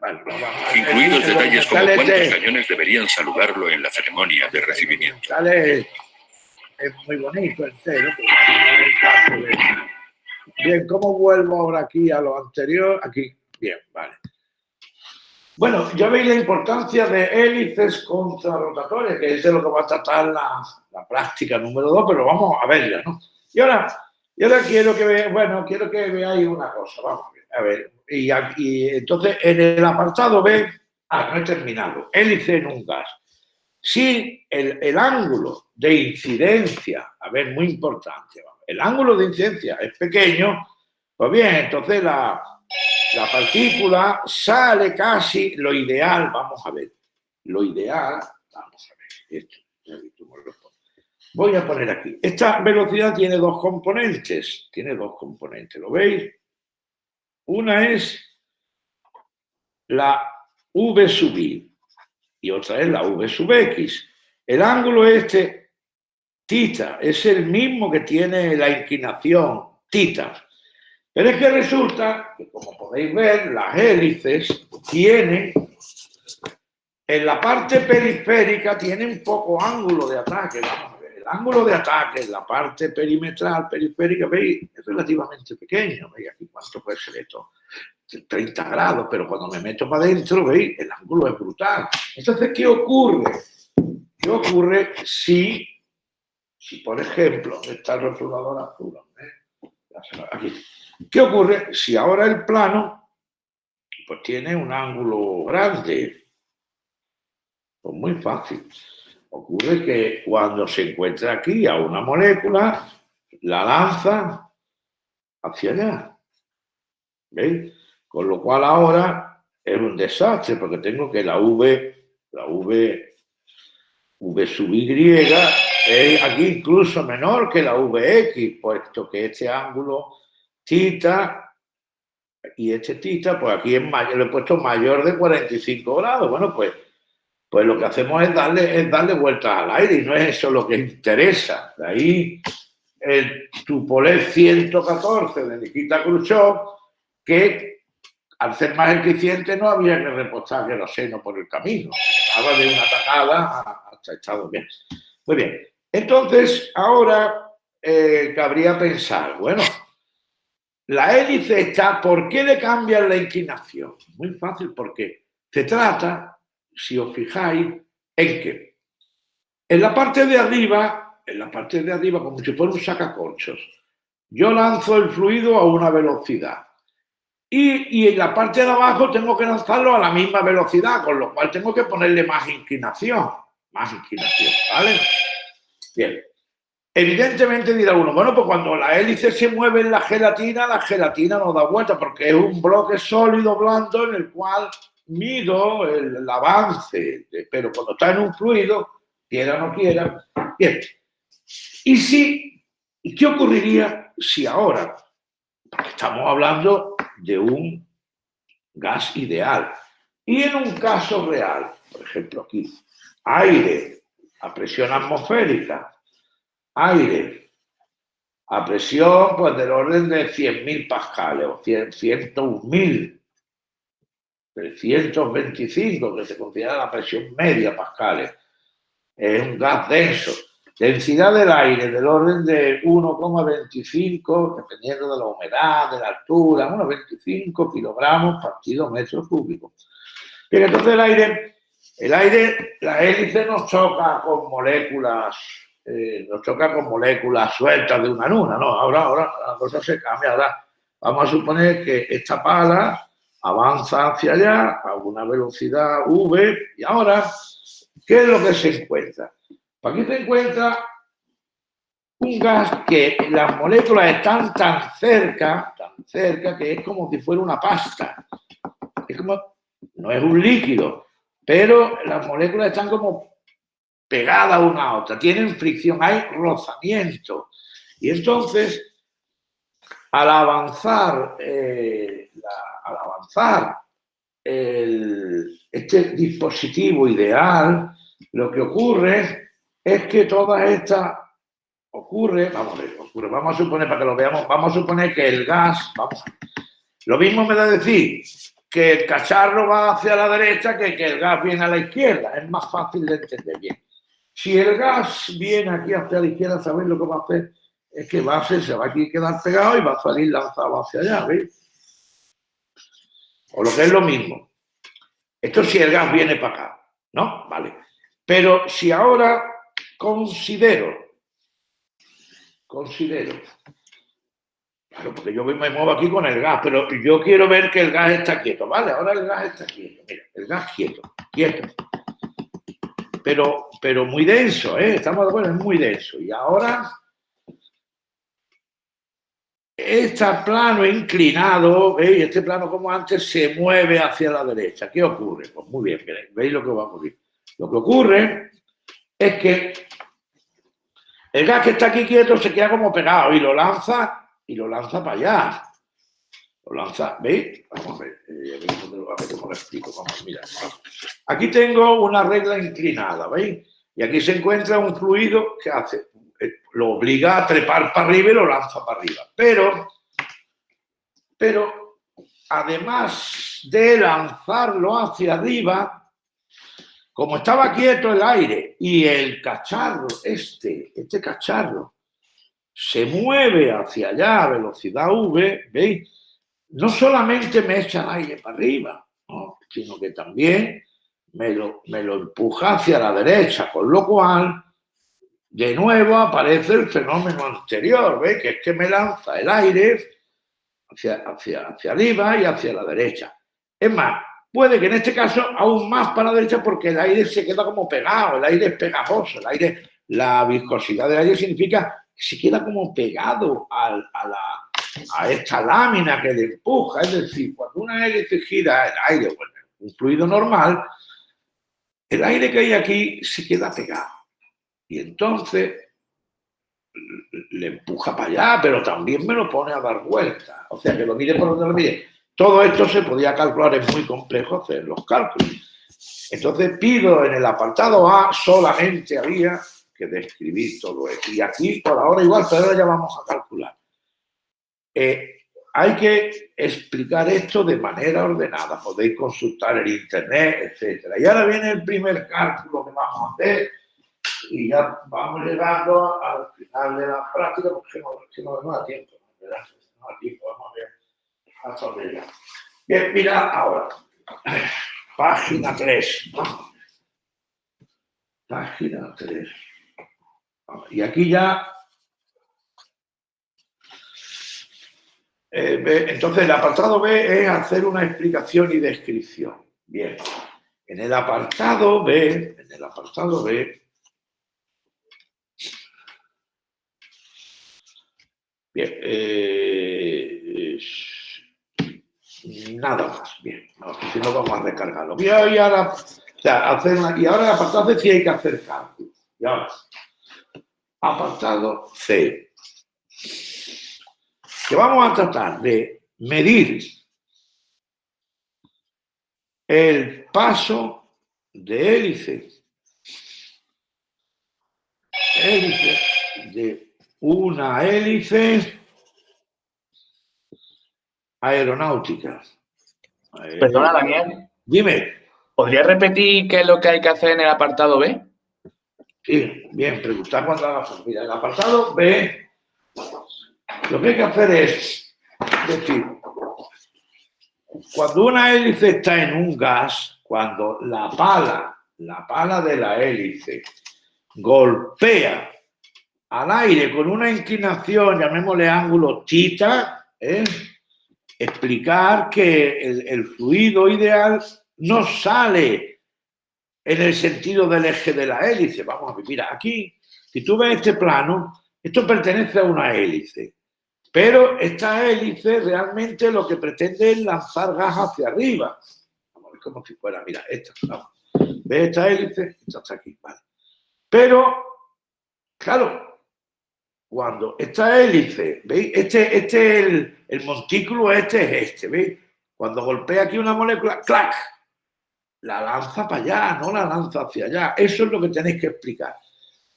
incluidos detalles como cuántos cañones deberían saludarlo en la ceremonia de recibimiento. Es muy bonito, entero. Bien, ¿cómo vuelvo ahora aquí a lo anterior? Aquí, bien, vale. Bueno, ya veis la importancia de hélices contrarrotatorias, que es de lo que va a tratar la práctica número 2, pero vamos a verla, ¿no? Y ahora quiero que veáis una cosa, vamos a ver. Y entonces, en el apartado B, no he terminado, hélice en un gas. Si el ángulo de incidencia, muy importante, el ángulo de incidencia es pequeño, pues bien, entonces la partícula sale casi lo ideal, vamos a ver, esto, voy a poner aquí, esta velocidad tiene dos componentes, ¿lo veis? Una es la v sub i y otra es la v sub x. El ángulo θ es el mismo que tiene la inclinación θ. Pero es que resulta que, como podéis ver, las hélices tienen, en la parte periférica, tienen poco ángulo de ataque. Vamos a ver, el ángulo de ataque en la parte perimetral, periférica, veis, es relativamente pequeño. ¿Veis aquí cuánto puede ser esto? 30 grados, pero cuando me meto para adentro, veis, el ángulo es brutal. Entonces, ¿qué ocurre? ¿Qué ocurre si por ejemplo, está el rotulador azul? Aquí. ¿Qué ocurre si ahora el plano pues tiene un ángulo grande? Pues muy fácil. Ocurre que cuando se encuentra aquí a una molécula, la lanza hacia allá. ¿Veis? Con lo cual ahora es un desastre porque tengo que la V sub Y es aquí incluso menor que la Vx, puesto que este ángulo θ y este θ, pues aquí es mayor, lo he puesto mayor de 45 grados. Bueno, pues lo que hacemos es darle vueltas al aire y no es eso lo que interesa. De ahí el Tupolev 114 de Nikita Khrushchev, que al ser más eficiente no había que repostar queroseno por el camino. Hablaba de una tacada hasta Estados Unidos. Muy bien. Entonces, ahora cabría pensar, bueno, la hélice está, ¿por qué le cambian la inclinación? Muy fácil, porque se trata, si os fijáis, en que en la parte de arriba, como si fuera un sacacorchos, yo lanzo el fluido a una velocidad. Y en la parte de abajo tengo que lanzarlo a la misma velocidad, con lo cual tengo que ponerle más inclinación, ¿vale? Bien. Evidentemente dirá uno, bueno, pues cuando la hélice se mueve en la gelatina no da vuelta porque es un bloque sólido, blando, en el cual mido el avance, pero cuando está en un fluido, quiera o no quiera, bien. ¿Y qué ocurriría si ahora, porque estamos hablando de un gas ideal, y en un caso real, por ejemplo aquí, aire a presión atmosférica, aire a presión pues del orden de 100.000 pascales o 101.000, 325, que se considera la presión media pascales. Es un gas denso. Densidad del aire del orden de 1,25, dependiendo de la humedad, de la altura, 1,25 kilogramos partido metro cúbico. Bien, entonces el aire, la hélice nos choca con moléculas sueltas de una en una, ¿no? Ahora la cosa se cambia. Ahora vamos a suponer que esta pala avanza hacia allá a una velocidad v y ahora, ¿qué es lo que se encuentra? Pues aquí se encuentra un gas que las moléculas están tan cerca que es como si fuera una pasta. Es como, no es un líquido, pero las moléculas están como pegadas una a otra, tienen fricción, hay rozamiento. Y entonces, al avanzar este dispositivo ideal, lo que ocurre es que todas estas vamos a suponer, para que lo veamos, vamos a suponer que el gas, lo mismo me da decir que el cacharro va hacia la derecha que el gas viene a la izquierda, es más fácil de entender bien. Si el gas viene aquí hacia la izquierda, ¿sabéis lo que va a hacer? Es que se va aquí a quedar pegado y va a salir lanzado hacia allá, ¿veis? O lo que es lo mismo. Esto si el gas viene para acá, ¿no? Vale. Pero si ahora considero, claro, porque yo me muevo aquí con el gas, pero yo quiero ver que el gas está quieto, ¿vale? Ahora el gas está quieto, mira, el gas quieto. Pero muy denso, ¿eh? Estamos de acuerdo, es muy denso. Y ahora este plano inclinado, ¿veis? Este plano como antes se mueve hacia la derecha. ¿Qué ocurre? Pues muy bien, ¿veis lo que va a ocurrir? Lo que ocurre es que el gas que está aquí quieto se queda como pegado y lo lanza para allá. Lo lanza, ¿veis? Vamos a ver, a ver cómo lo explico. Vamos, mira. Aquí tengo una regla inclinada, ¿veis? Y aquí se encuentra un fluido que hace, lo obliga a trepar para arriba y lo lanza para arriba. Pero pero además de lanzarlo hacia arriba, como estaba quieto el aire y el cacharro, este cacharro, se mueve hacia allá a velocidad v, ¿veis? No solamente me echa el aire para arriba, ¿no? Sino que también me lo empuja hacia la derecha, con lo cual, de nuevo, aparece el fenómeno anterior, ¿veis? Que es que me lanza el aire hacia arriba y hacia la derecha. Es más, puede que en este caso aún más para la derecha porque el aire se queda como pegado, el aire es pegajoso, el aire, la viscosidad del aire significa que se queda como pegado a esta lámina que le empuja. Es decir, cuando una hélice gira el aire, bueno, un fluido normal, el aire que hay aquí se queda pegado. Y entonces le empuja para allá, pero también me lo pone a dar vueltas. O sea, que lo mire por donde lo mire. Todo esto se podía calcular, es muy complejo hacer los cálculos. Entonces pido en el apartado A, solamente había que describir todo esto. Y aquí por ahora igual, pero ahora ya vamos a calcular. Hay que explicar esto de manera ordenada. Podéis consultar en internet, etc. Y ahora viene el primer cálculo que vamos a hacer. Y ya vamos llegando al final de la práctica, porque no da tiempo, ¿verdad? No da tiempo, vamos a ver hasta dónde llegamos. Bien, mirad ahora. Página 3. Página 3. Y aquí ya... entonces, el apartado B es hacer una explicación y descripción. Bien. En el apartado B... Bien, nada más. Bien, si no vamos a recargarlo. Y ahora, y ahora el apartado C sí hay que hacer cálculos. Y ahora, apartado C. Que vamos a tratar de medir el paso de hélice de una hélice aeronáutica. Perdona, Daniel. Dime. ¿Podrías repetir qué es lo que hay que hacer en el apartado B? Sí, bien, preguntar cuándo haga falta. Mira, en el apartado B, lo que hay que hacer es decir, cuando una hélice está en un gas, cuando la pala de la hélice golpea al aire con una inclinación, llamémosle ángulo θ, explicar que el fluido ideal no sale en el sentido del eje de la hélice. Vamos a ver, mira, aquí, si tú ves este plano, esto pertenece a una hélice, pero esta hélice realmente lo que pretende es lanzar gas hacia arriba. Vamos a ver como si fuera, mira, esta, vamos. ¿Ves esta hélice? Esta está aquí, vale. Pero, claro, cuando esta hélice, ¿veis? El montículo es este, ¿veis? Cuando golpea aquí una molécula, ¡clac!, la lanza para allá, no la lanza hacia allá. Eso es lo que tenéis que explicar.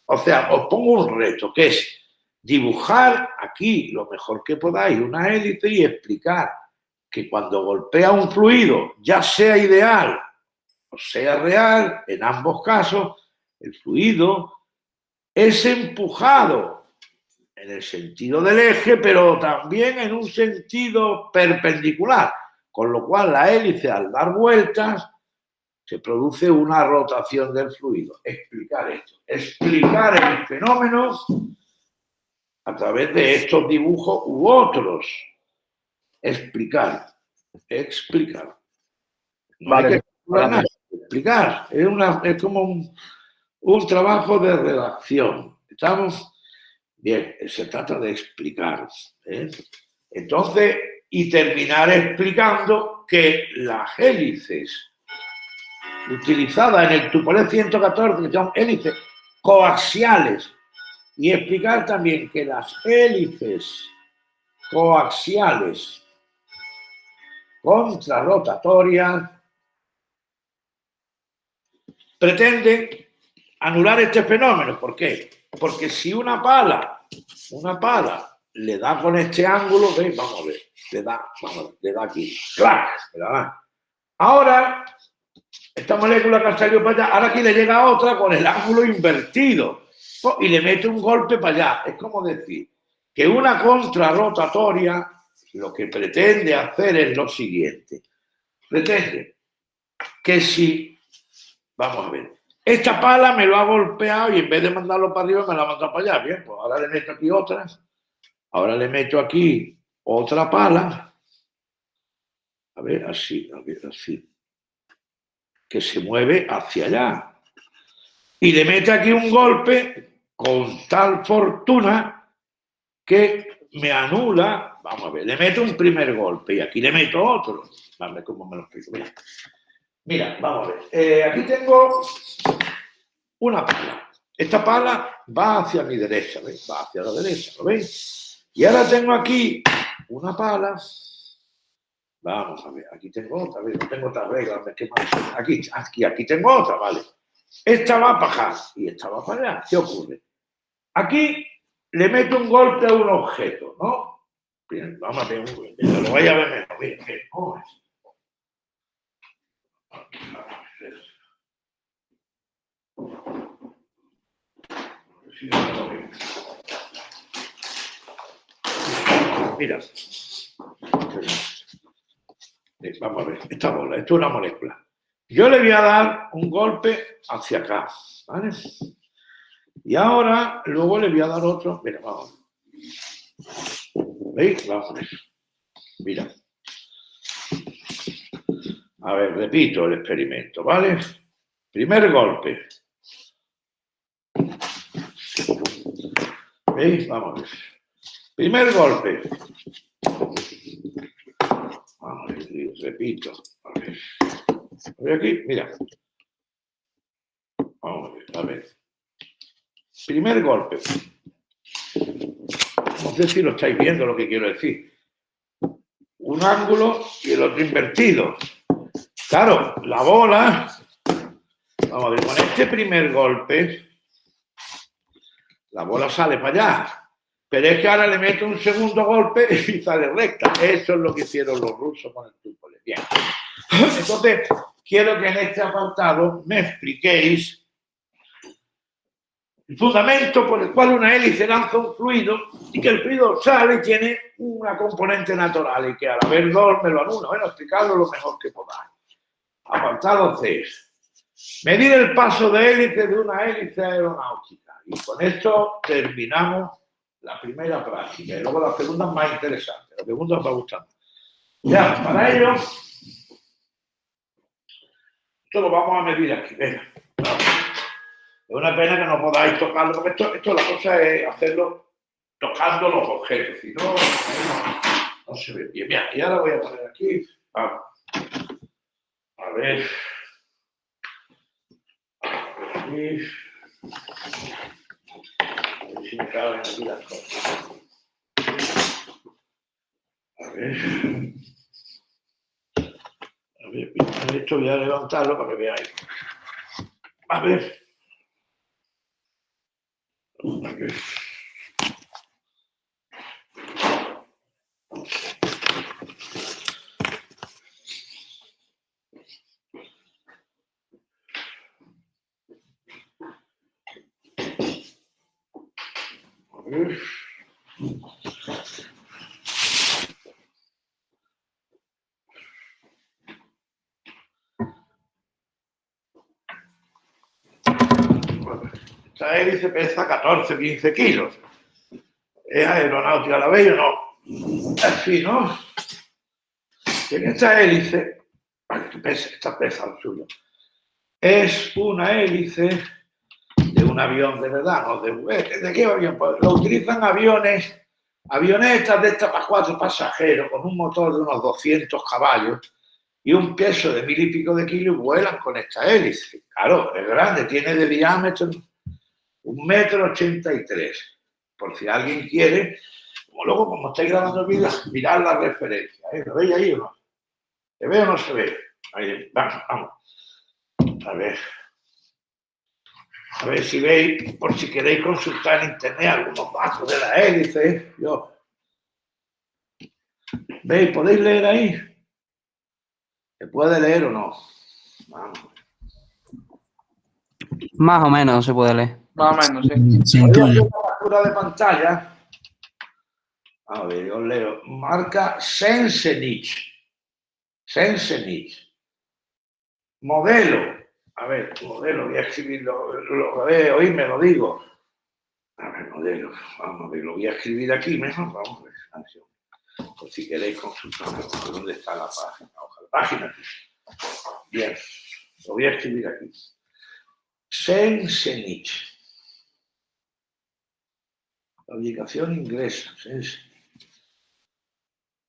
O sea, os pongo un reto, que es dibujar aquí lo mejor que podáis una hélice y explicar que cuando golpea un fluido, ya sea ideal o sea real, en ambos casos, el fluido es empujado en el sentido del eje, pero también en un sentido perpendicular, con lo cual la hélice, al dar vueltas, se produce una rotación del fluido. Explicar esto, explicar el fenómeno a través de estos dibujos u otros. Explicar. No Vale, hay que nada, explicar. Es como un trabajo de redacción. ¿Estamos? Bien, se trata de explicar. Entonces, y terminar explicando que las hélices utilizadas en el Tupolev 114, que son hélices coaxiales, y explicar también que las hélices coaxiales contrarrotatorias pretenden anular este fenómeno. ¿Por qué? Porque si una pala le da con este ángulo, ¿veis? Vamos a ver. le da, vamos, le da aquí, ¡clac! Le da. Ahora, esta molécula que ha salido para allá, ahora aquí le llega otra con el ángulo invertido y le mete un golpe para allá. Es como decir que una contrarrotatoria lo que pretende hacer es lo siguiente. Pretende que si, vamos a ver, esta pala me lo ha golpeado y en vez de mandarlo para arriba me la ha mandado para allá. Bien, pues ahora le meto aquí otra. Ahora le meto aquí otra pala. A ver, así, así. Que se mueve hacia allá. Y le mete aquí un golpe con tal fortuna que me anula. Vamos a ver, le meto un primer golpe y aquí le meto otro. A ver cómo me lo explico. Mira, vamos a ver. Aquí tengo una pala. Esta pala va hacia mi derecha, ¿veis? Va hacia la derecha, ¿lo veis? Y ahora tengo aquí una pala. Vamos a ver, aquí tengo otra, ¿veis? No tengo otra regla. Aquí tengo otra, ¿vale? Esta va para acá y esta va para allá. ¿Qué ocurre? Aquí le meto un golpe a un objeto, ¿no? Bien, vamos a ver, lo voy a ver mejor. Bien, ¿cómo es? Mira, vamos a ver, esta bola, esto es una molécula. Yo le voy a dar un golpe hacia acá, ¿vale? Y ahora, luego le voy a dar otro. Mira, vamos. ¿Veis? Vamos a ver. Mira. A ver, repito el experimento, ¿vale? Primer golpe. ¿Veis? Vamos a ver. Primer golpe. Vamos a ver, repito. A ver. Voy aquí, mira. Vamos a ver. Primer golpe. No sé si lo estáis viendo lo que quiero decir. Un ángulo y el otro invertido. Claro, la bola, vamos a ver, con este primer golpe, la bola sale para allá. Pero es que ahora le meto un segundo golpe y sale recta. Eso es lo que hicieron los rusos con el Tupolev. Bien. Entonces, quiero que en este apartado me expliquéis el fundamento por el cual una hélice lanza un fluido y que el fluido sale y tiene una componente natural y que al haber dos me lo anula. Bueno, explicarlo lo mejor que podáis. Apartado C. Medir el paso de hélice de una hélice aeronáutica. Y con esto terminamos la primera práctica. Y luego la segunda es más interesante. La segunda os va gustando. Ya, para ello, esto lo vamos a medir aquí. Venga. Es una pena que no podáis tocarlo, porque esto la cosa es hacerlo tocando los objetos. Si no, no se ve bien. Bien, y ahora voy a poner aquí. Vamos. A ver. Aquí. A ver si me caben aquí las cosas. A ver. A ver, esto voy a levantarlo para que veáis. A ver. A ver. Esta hélice pesa 14, 15 kilos. ¿Es aeronáutica, la veis o no? Así, ¿no? Y en esta hélice, esta pesa lo suyo, es una hélice de un avión de verdad, ¿no? ¿De qué avión? Pues lo utilizan avionetas de estas para 4 pasajeros con un motor de unos 200 caballos y un peso de 1000 y pico de kilos y vuelan con esta hélice. Claro, es grande, tiene de diámetro 1,83 m. Por si alguien quiere, luego como estáis grabando el vídeo, mirad la referencia. ¿Lo veis ahí o no? ¿Se ve o no se ve? Ahí, vamos. A ver si veis, por si queréis consultar en internet algunos datos de la hélice. ¿Veis? ¿Podéis leer ahí? ¿Se puede leer o no? Vamos. Más o menos se puede leer. Más o menos, sí. Se Voy a hacer intuye. una captura de pantalla. A ver, os leo. Marca Sensenich. Sensenich. Modelo. A ver, modelo, voy a escribirlo. A ver, oídme, lo digo. A ver, modelo. Vamos a ver, lo voy a escribir aquí mejor. Vamos a ver. Por si queréis consultar. ¿Dónde está la página? Ojalá, página. Bien, lo voy a escribir aquí. Sensenich. La ubicación inglesa. Sensenich.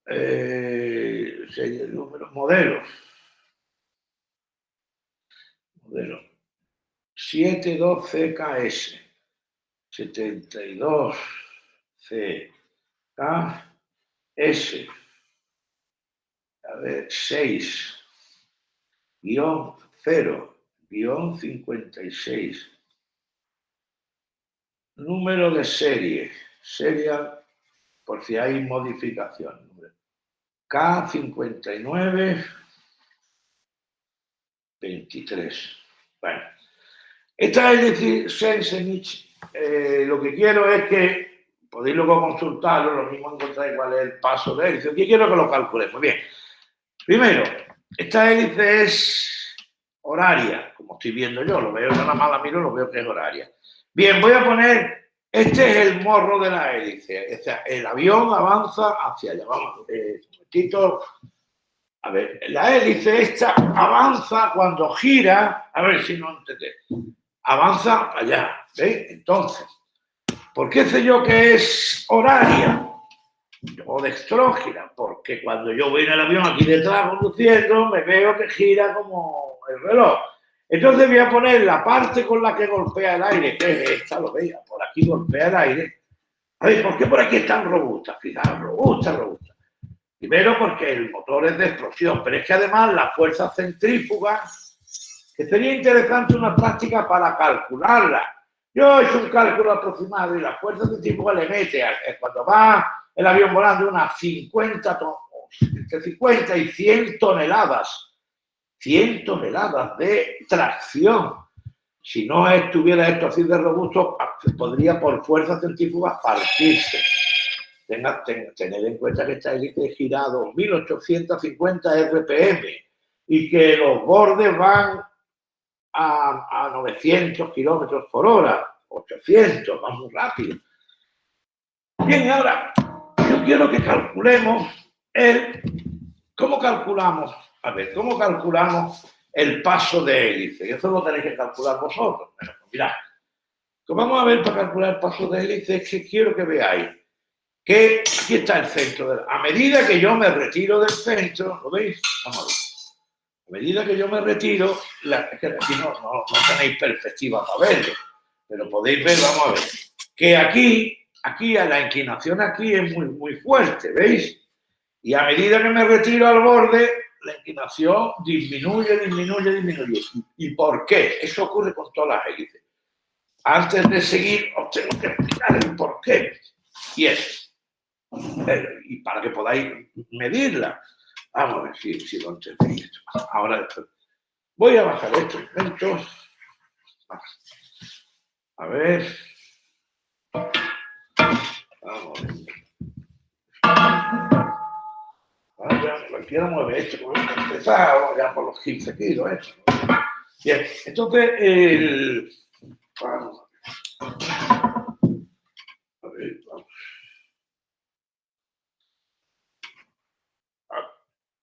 Serie, número, modelo. Modelo 72CKS. 72CKS. A ver, 6-0-56. Número de serie. Serial, por si hay modificación. K59-23. Bueno, esta hélice Sensenich, lo que quiero es que, podéis luego consultarlo, lo mismo encontráis cuál es el paso de hélice. Aquí quiero que lo calculemos. Bien, primero, esta hélice es horaria, como estoy viendo yo, lo veo, yo nada más la miro, lo veo que es horaria. Bien, voy a poner, este es el morro de la hélice, o sea, el avión avanza hacia allá, vamos, un momentito. A ver, la hélice esta avanza cuando gira, a ver si no entendéis, avanza allá, ¿veis? Entonces, ¿por qué sé yo que es horaria o dextrógira? Porque cuando yo voy en el avión aquí detrás conduciendo, me veo que gira como el reloj. Entonces voy a poner la parte con la que golpea el aire, que es esta, lo veis, por aquí golpea el aire. A ver, ¿por qué por aquí es tan robusta? Fijaos, robusta. Primero porque el motor es de explosión, pero es que además la fuerza centrífuga, que sería interesante una práctica para calcularla. Yo he hecho un cálculo aproximado y la fuerza centrífuga le mete, cuando va el avión volando, unas 50, entre 50 y 100 toneladas. 100 toneladas de tracción. Si no estuviera esto así de robusto, podría por fuerza centrífuga partirse. Tener en cuenta que esta hélice gira a 2.850 RPM y que los bordes van a 900 kilómetros por hora, 800, va muy rápido. Bien, ahora yo quiero que calculemos ¿cómo calculamos? A ver, ¿cómo calculamos el paso de hélice? Eso lo tenéis que calcular vosotros. Bueno, mirad, lo que vamos a ver para calcular el paso de hélice es que quiero que veáis que aquí está el centro. A medida que yo me retiro del centro, ¿lo veis? Vamos a ver. A medida que yo me retiro, es que aquí no tenéis perspectiva para verlo, pero podéis ver, vamos a ver, que aquí la inclinación aquí es muy fuerte, ¿veis? Y a medida que me retiro al borde, la inclinación disminuye. ¿Y por qué? Eso ocurre con todas las hélices. Antes de seguir, os tengo que explicar el por qué. Y y para que podáis medirla. Vamos a ver si lo entendéis. Ahora voy a bajar estos momentos. A ver. Vamos a ver. Cualquiera mueve esto. Empezar ya por los 15 kilos. Bien, entonces vamos a ver.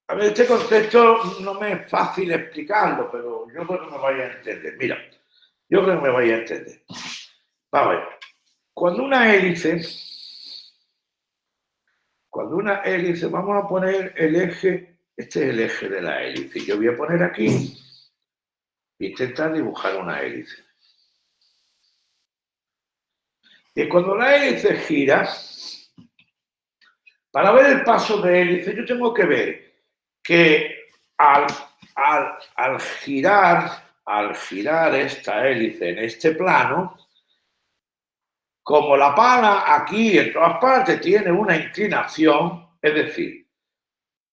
A ver, este concepto no me es fácil explicarlo, pero yo creo que me vaya a entender. Mira, yo creo que me vaya a entender. Vamos a ver. Cuando una hélice, vamos a poner el eje, este es el eje de la hélice. Yo voy a poner aquí, voy a intentar dibujar una hélice. Y cuando la hélice gira, para ver el paso de hélice, yo tengo que ver que al girar esta hélice en este plano, como la pala aquí en todas partes tiene una inclinación, es decir,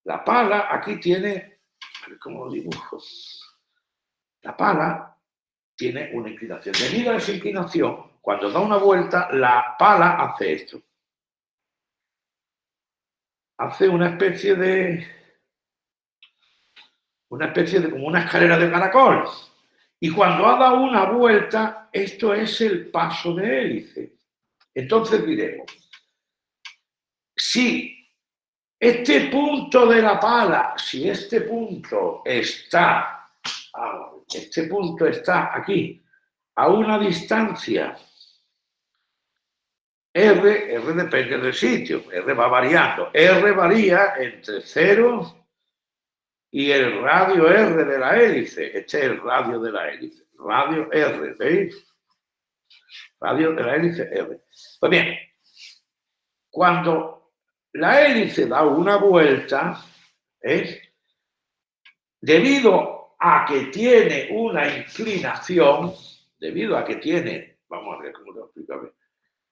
La pala aquí tiene, a ver cómo lo dibujo. La pala tiene una inclinación. Debido a esa inclinación, cuando da una vuelta, la pala hace esto. Hace una especie de como una escalera de caracol. Y cuando ha dado una vuelta, esto es el paso de hélice. Entonces diremos, si este punto de la pala, si este punto está aquí, a una distancia R depende del sitio, R va variando. R varía entre 0 y el radio R de la hélice. Este es el radio de la hélice. Radio R, ¿veis? Radio de la hélice R. Pues bien, cuando la hélice da una vuelta, debido a que tiene una inclinación, vamos a ver cómo lo explico.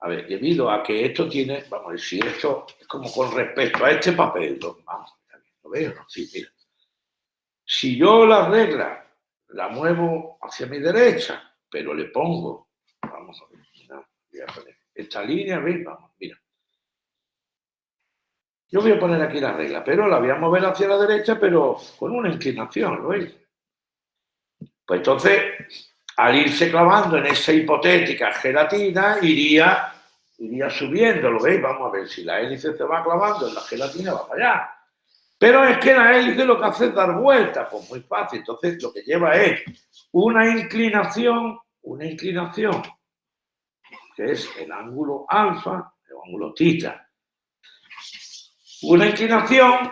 A ver, debido a que esto tiene, vamos a ver si esto es como con respecto a este papel, vamos, ¿lo veo? No? Sí, mira. Si yo la regla la muevo hacia mi derecha, pero le pongo, vamos a ver, voy a poner esta línea, ¿veis? Vamos, mira. Yo voy a poner aquí la regla, pero la voy a mover hacia la derecha, pero con una inclinación, ¿lo veis? Pues entonces, al irse clavando en esa hipotética gelatina, iría subiendo, ¿lo veis? Vamos a ver, si la hélice se va clavando en la gelatina, va para allá. Pero es que la hélice lo que hace es dar vueltas, pues muy fácil. Entonces, lo que lleva es una inclinación, que es el ángulo alfa, el ángulo tita. Una inclinación,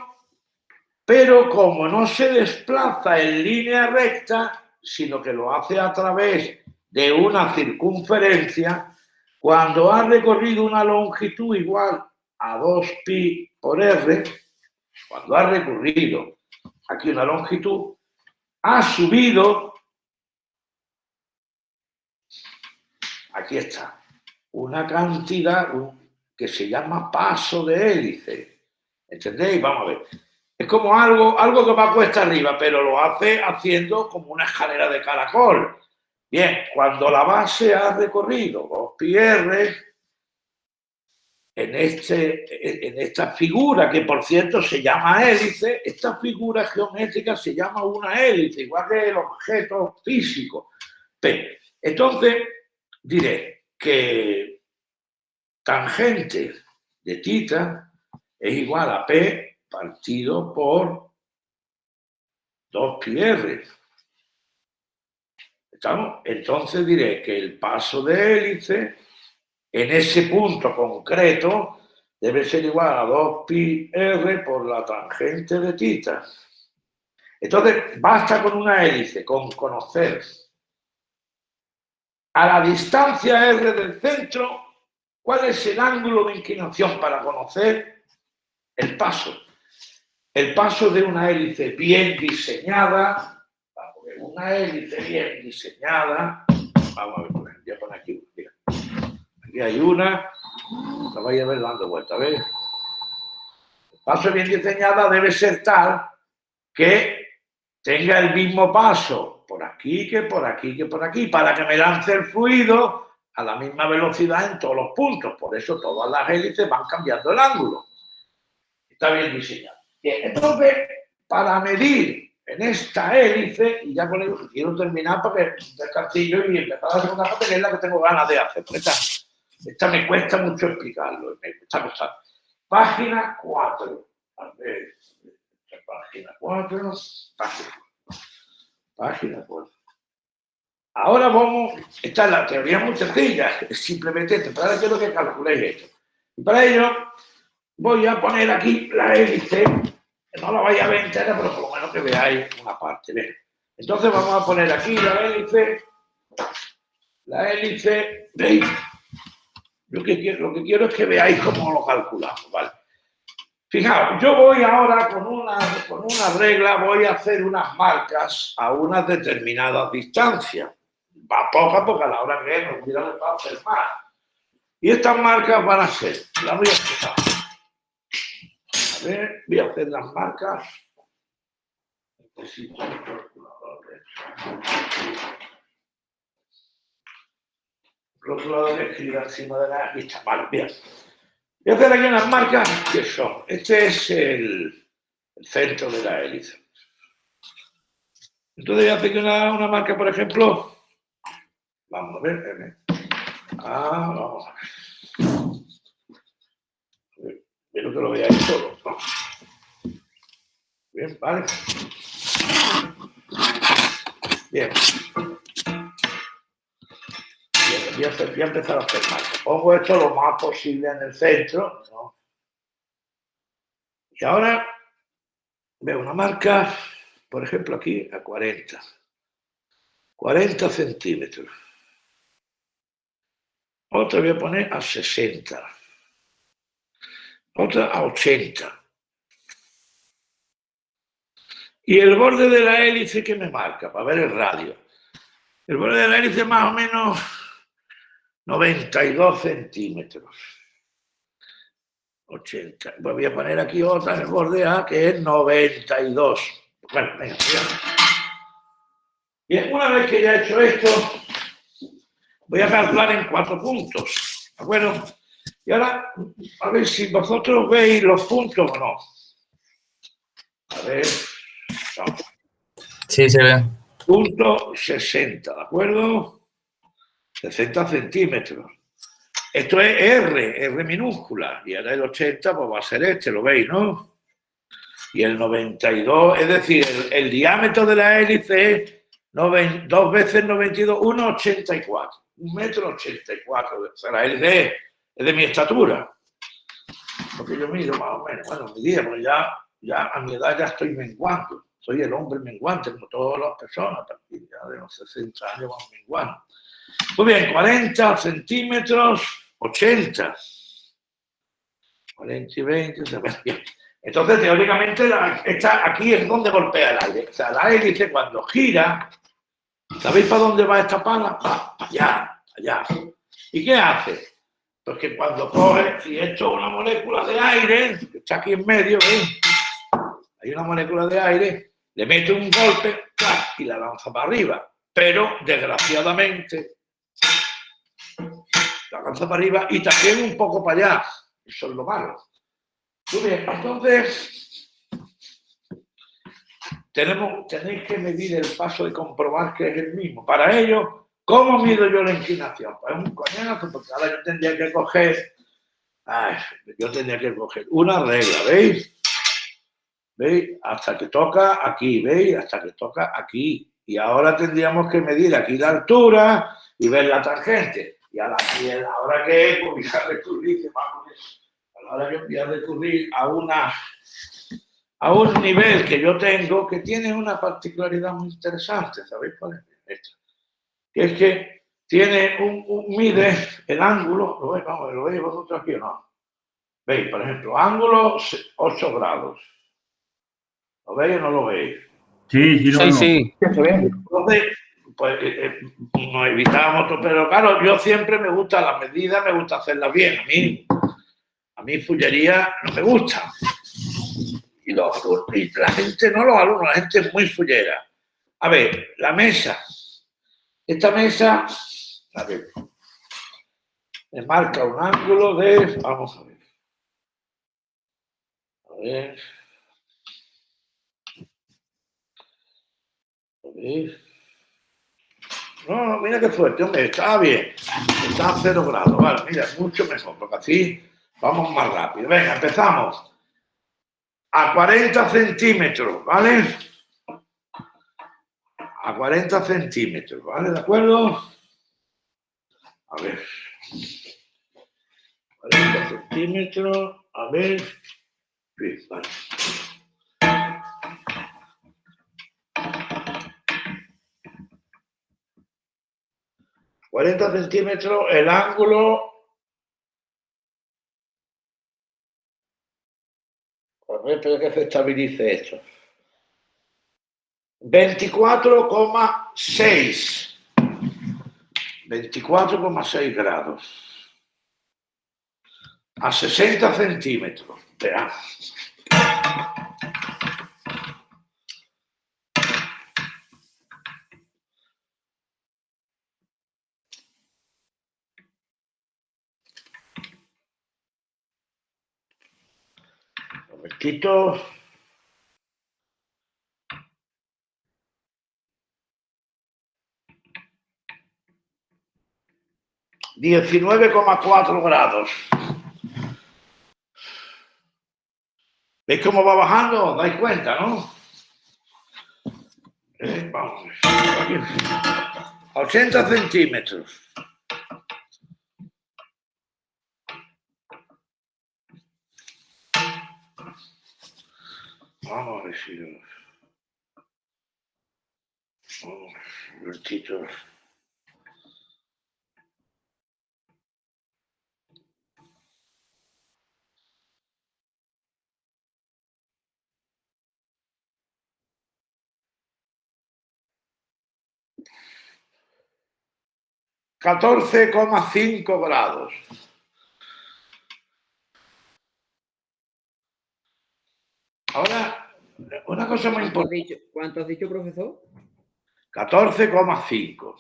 pero como no se desplaza en línea recta, sino que lo hace a través de una circunferencia, cuando ha recorrido una longitud igual a 2pi por r, cuando ha recorrido aquí una longitud, ha subido, aquí está, una cantidad que se llama paso de hélice. ¿Entendéis? Vamos a ver. Es como algo que va cuesta arriba, pero lo hace haciendo como una escalera de caracol. Bien, cuando la base ha recorrido 2πr, en esta figura, que por cierto se llama hélice, esta figura geométrica se llama una hélice, igual que el objeto físico. Pero, entonces, diré que tangente de tita es igual a P partido por 2πr. ¿Estamos? Entonces diré que el paso de hélice en ese punto concreto debe ser igual a 2πr por la tangente de tita. Entonces, basta con una hélice, con conocer a la distancia r del centro cuál es el ángulo de inclinación para conocer el paso. El paso de una hélice bien diseñada, una hélice bien diseñada, vamos a ver, voy a poner aquí, mira. Aquí hay una, la vais a ver dando vuelta, ¿ves? El paso bien diseñada debe ser tal que tenga el mismo paso por aquí que por aquí que por aquí, para que me lance el fluido a la misma velocidad en todos los puntos. Por eso todas las hélices van cambiando el ángulo. Está bien diseñado. Bien, entonces, para medir en esta hélice, y ya con ello quiero terminar porque descanstillo y empezar a hacer una parte que es la que tengo ganas de hacer. Esta me cuesta mucho explicarlo, me está costando. Página 4. A ver, página 4. Página 4. Ahora vamos, esta es la teoría muy sencilla, es simplemente esto, pero ahora quiero que calculéis esto. Y para ello voy a poner aquí la hélice, que no la vaya a ver entera, pero por lo menos que veáis una parte. ¿Ven? Entonces vamos a poner aquí la hélice, ¿veis? Lo que quiero es que veáis cómo lo calculamos, ¿vale? Fijaos, yo voy ahora con una regla, voy a hacer unas marcas a unas determinadas distancias. Va poca porque a la hora que nos miramos va a hacer más. Y estas marcas van a ser, las voy a explicar. A ver, voy a hacer las marcas. Necesito un calculador. Rotulador de escribir encima de la lista. Vale, bien. Voy a hacer aquí unas marcas que son. Este es el centro de la hélice. Entonces voy a hacer una marca, por ejemplo. Vamos a ver. Vamos a ver. Espero que lo veáis todo. ¿No? Bien, vale. Bien. Voy a empezar a hacer marcas. Pongo esto lo más posible en el centro, ¿no? Y ahora veo una marca, por ejemplo, aquí a 40 centímetros. Otra voy a poner a 60. Otra a 80. Y el borde de la hélice que me marca, para ver el radio. El borde de la hélice más o menos 92 centímetros. 80. Pues voy a poner aquí otra en el borde A que es 92. Bueno, venga. Bien, una vez que ya he hecho esto, voy a calcular en 4 puntos. ¿De acuerdo? Y ahora, a ver si vosotros veis los puntos o no. A ver. No. Sí, se ve. Punto 60, ¿de acuerdo? 60 centímetros. Esto es R minúscula. Y ahora el 80 pues va a ser este, lo veis, ¿no? Y el 92, es decir, el diámetro de la hélice es 2 veces 92, 1,84. 1,84 m. O sea, la hélice es de mi estatura. Porque yo mido más o menos. Bueno, mi día, porque ya a mi edad ya estoy menguando. Soy el hombre menguante, como todas las personas, también ya de los 60 años vamos menguando. Muy bien, 40 centímetros, 80. 40 y 20, se ve bien. Entonces, teóricamente, aquí es donde golpea el aire. O sea, la hélice cuando gira, ¿sabéis para dónde va esta pala? Va para allá, allá. ¿Y qué hace? Pues que cuando coge, si esto es una molécula de aire, que está aquí en medio, ¿veis? Hay una molécula de aire, le mete un golpe y la lanza para arriba. Pero, desgraciadamente, la lanza para arriba y también un poco para allá. Eso es lo malo. Muy bien, entonces tenéis que medir el paso de comprobar que es el mismo. Para ello, ¿cómo mido yo la inclinación? Pues un coñazo, porque ahora yo tendría que coger una regla, ¿veis? ¿Veis? Hasta que toca aquí, ¿veis? Hasta que toca aquí. Y ahora tendríamos que medir aquí la altura y ver la tangente. Y a la hora que voy a recurrir, ahora yo voy a recurrir a un nivel que yo tengo que tiene una particularidad muy interesante, ¿sabéis cuál es esto? Que es que tiene mide el ángulo, ¿lo veis vosotros aquí o no? ¿Veis? Por ejemplo, ángulo 8 grados. ¿Lo veis o no lo veis? Sí. Entonces, pues nos evitábamos, pero claro, yo siempre me gusta las medidas, me gusta hacerlas bien. A mí fullería no me gusta. Y la gente, no los alumnos, la gente es muy fullera. A ver, la mesa. Esta mesa, a ver, me marca un ángulo de, vamos a ver. A ver. No, mira qué fuerte, hombre, está bien. Está a 0 grados, vale, mira, mucho mejor, porque así vamos más rápido. Venga, empezamos. A 40 centímetros, ¿vale? A 40 centímetros, ¿vale? ¿De acuerdo? A ver. 40 centímetros, a ver. Sí, vale. ...40 centímetros, el ángulo... A ver, espero que se estabilice esto. 24,6. 24,6 grados. A 60 centímetros. Veamos. momentito. ...19,4 grados. ¿Veis cómo va bajando? ¿Os dais cuenta, no? Vamos a ver. A 80 centímetros. Vamos a ver si... Vamos, un momentito. ...14,5 grados. Ahora, una cosa muy importante. ¿Cuánto has dicho, profesor? 14,5.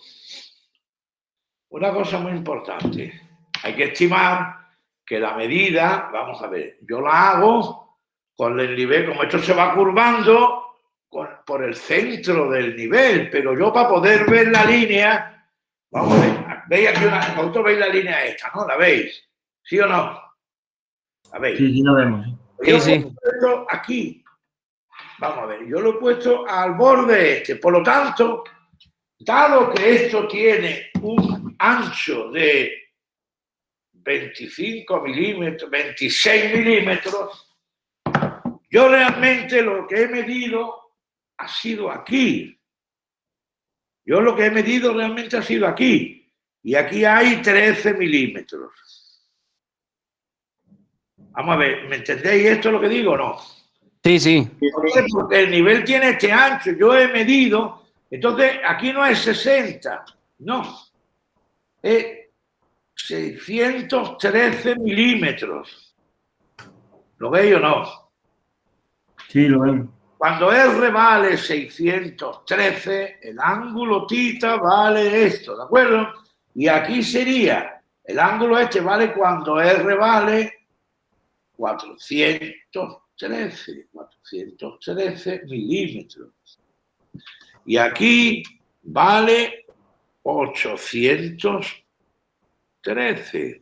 Una cosa muy importante. Hay que estimar que la medida, vamos a ver, yo la hago con el nivel, como esto se va curvando por el centro del nivel, pero yo para poder ver la línea, vamos a ver, veis aquí vosotros veis la línea esta, ¿no? ¿La veis? ¿Sí o no? ¿La veis? Sí, sí, lo vemos. Yo lo he puesto aquí. Vamos a ver, yo lo he puesto al borde este, por lo tanto, dado que esto tiene un ancho de 25 milímetros, 26 milímetros, yo realmente lo que he medido ha sido aquí. Yo lo que he medido realmente ha sido aquí. Y aquí hay 13 milímetros. Vamos a ver, ¿me entendéis esto lo que digo o no? Sí, sí. Porque el nivel tiene este ancho, yo he medido, entonces aquí no es 60, no, es 613 milímetros. ¿Lo veis o no? Sí, lo vemos. Cuando R vale 613, el ángulo θ vale esto, ¿de acuerdo? Y aquí sería, el ángulo este vale cuando R vale 413 milímetros. Y aquí vale 813.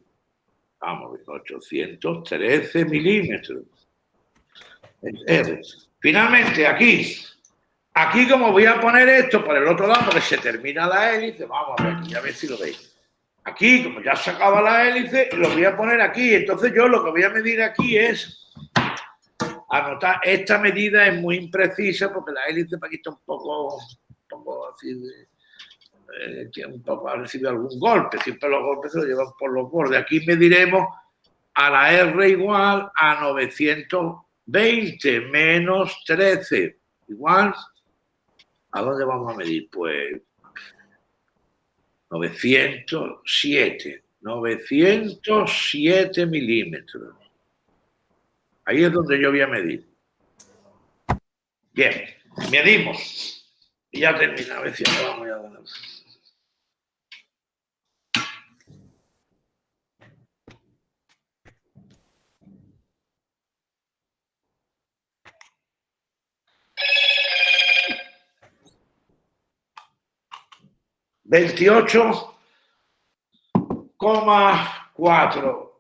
Vamos a ver, 813 milímetros. Finalmente, aquí como voy a poner esto por el otro lado, porque se termina la hélice, vamos a ver, ya ver si lo veis. Aquí, como ya se acaba la hélice, lo voy a poner aquí. Entonces yo lo que voy a medir aquí es anotar. Esta medida es muy imprecisa porque la hélice aquí está un poco así, tiene un poco, ha recibido algún golpe. Siempre los golpes se los llevan por los bordes. Aquí mediremos a la R igual a 920 menos 13. Igual, ¿a dónde vamos a medir? Pues 907 milímetros. Ahí es donde yo voy a medir. Bien, medimos. Y ya termina. A ver si ahora vamos a ganar. ...28,4.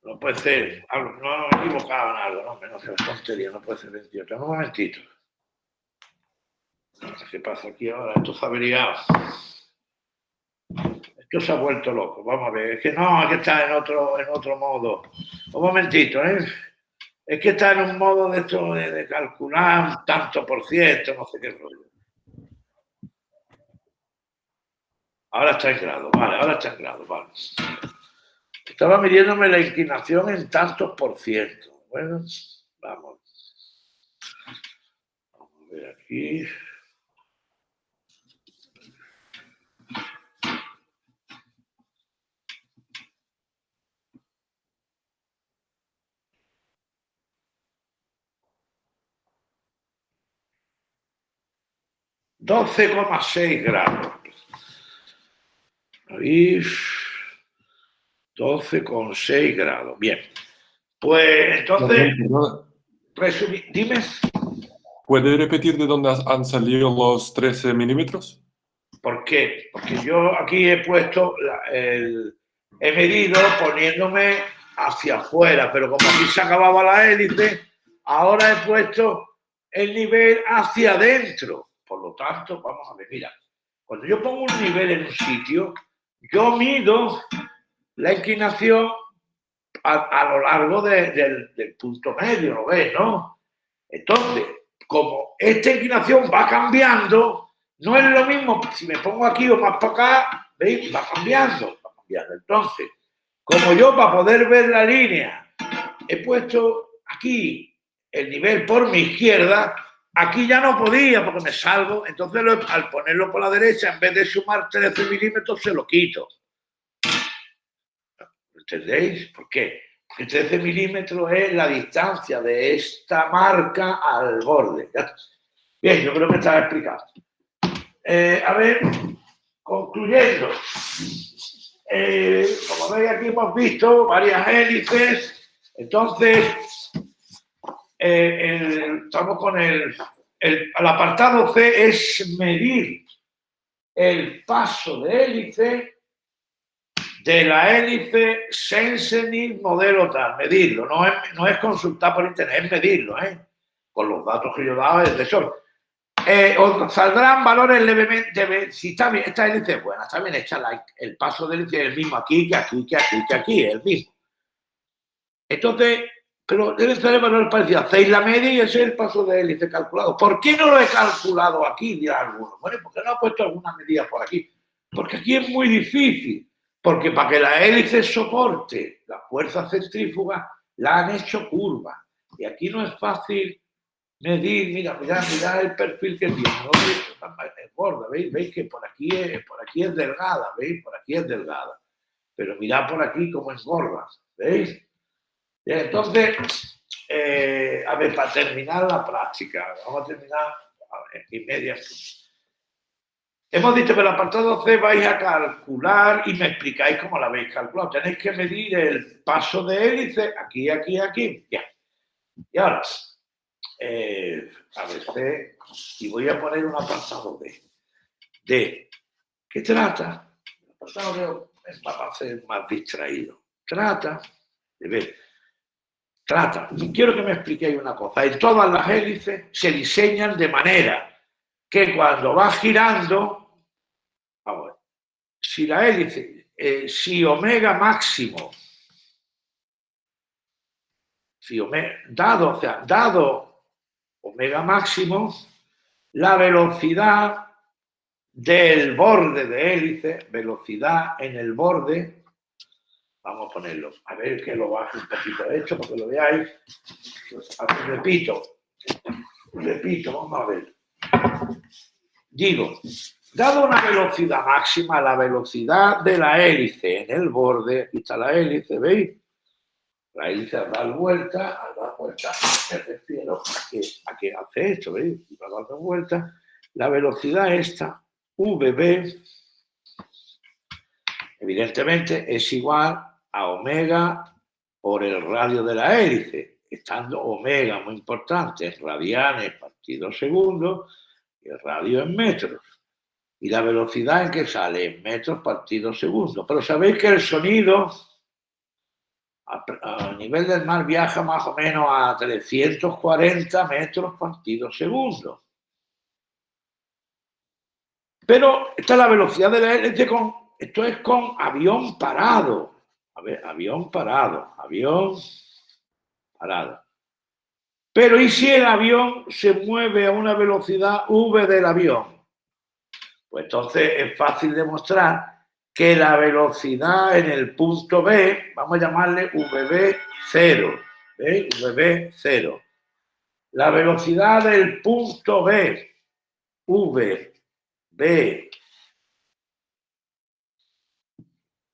No puede ser, no he equivocado en algo, no, menos que tontería, no puede ser 28. Un momentito. ¿Qué pasa aquí ahora? Esto se ha averiado. Esto se ha vuelto loco. Vamos a ver, es que no, es que está en otro modo. Un momentito, ¿eh? Es que está en un modo de esto de calcular tanto por ciento, no sé qué rollo. Ahora está en grado, vale, ahora está en grado, vale. Estaba midiéndome la inclinación en tantos por ciento. Bueno, vamos. Vamos a ver aquí. ...12,6 grados. Ahí... 12,6 grados. Bien. Pues entonces, Perdona, dime. ¿puede repetir de dónde han salido los 13 milímetros? ¿Por qué? Porque yo aquí he puesto, he medido poniéndome hacia afuera, pero como aquí se acababa la hélice, ahora he puesto el nivel hacia adentro. Por lo tanto, vamos a ver, mira, cuando yo pongo un nivel en un sitio, yo mido la inclinación a lo largo del punto medio, ¿lo ves, no? Entonces, como esta inclinación va cambiando, no es lo mismo si me pongo aquí o más para acá, ¿veis? Va cambiando, va cambiando. Entonces, como yo para poder ver la línea he puesto aquí el nivel por mi izquierda, aquí ya no podía porque me salgo, entonces al ponerlo por la derecha, en vez de sumar 13 milímetros, se lo quito. ¿Entendéis? ¿Por qué? Porque 13 milímetros es la distancia de esta marca al borde. Bien, yo creo que está explicado. A ver, concluyendo. Como veis, aquí hemos visto varias hélices. Entonces, estamos con el apartado C, es medir el paso de hélice de la hélice Sensenil modelo tal, medirlo, no es consultar por internet, es medirlo, con los datos que yo daba desde eso. Os saldrán valores levemente, si está bien, esta hélice es buena, está bien hecha, el paso de hélice es el mismo aquí, que aquí, que aquí, que aquí, es el mismo. Entonces, pero deben ser valores parecidos, hacéis la media y ese es el paso de hélice calculado. ¿Por qué no lo he calculado aquí? Dirá alguno. Bueno, ¿por qué no he puesto alguna medida por aquí? Porque aquí es muy difícil. Porque para que la hélice soporte la fuerza centrífuga, la han hecho curva. Y aquí no es fácil medir, mirad el perfil que tiene. ¿No? Es gorda, ¿veis que por aquí es delgada, ¿veis? Por aquí es delgada. Pero mirad por aquí cómo es gorda, ¿veis? Bien, entonces, a ver, para terminar la práctica, vamos a terminar en media. Hemos dicho que en el apartado C vais a calcular y me explicáis cómo la habéis calculado. Tenéis que medir el paso de hélice aquí, aquí, aquí. Ya. Y ahora, a ver, C, y voy a poner un apartado D. D, ¿qué trata? El apartado D es para ser más distraído. Trata de ver. Quiero que me expliquéis una cosa. En todas las hélices se diseñan de manera que cuando va girando, vamos a ver, si la hélice, si omega máximo, dado omega máximo, la velocidad del borde de hélice, velocidad en el borde, vamos a ponerlo, a ver que lo baje un poquito esto, para que lo veáis. Pues, repito, vamos a ver. Digo, dado una velocidad máxima, la velocidad de la hélice en el borde, aquí está la hélice, ¿veis? La hélice al dar vuelta, me refiero a que hace esto, ¿veis? Y va dando vuelta, la velocidad esta, VB, evidentemente es igual a omega por el radio de la hélice, estando omega muy importante en radianes partido segundo y el radio en metros. Y la velocidad en que sale en metros partido segundo. Pero sabéis que el sonido a nivel del mar viaja más o menos a 340 metros partido segundo. Pero esta es la velocidad de la hélice esto es con avión parado. A ver, avión parado. Pero ¿y si el avión se mueve a una velocidad v del avión? Pues entonces es fácil demostrar que la velocidad en el punto B, vamos a llamarle VB0, ¿veis? VB0. La velocidad del punto B, VB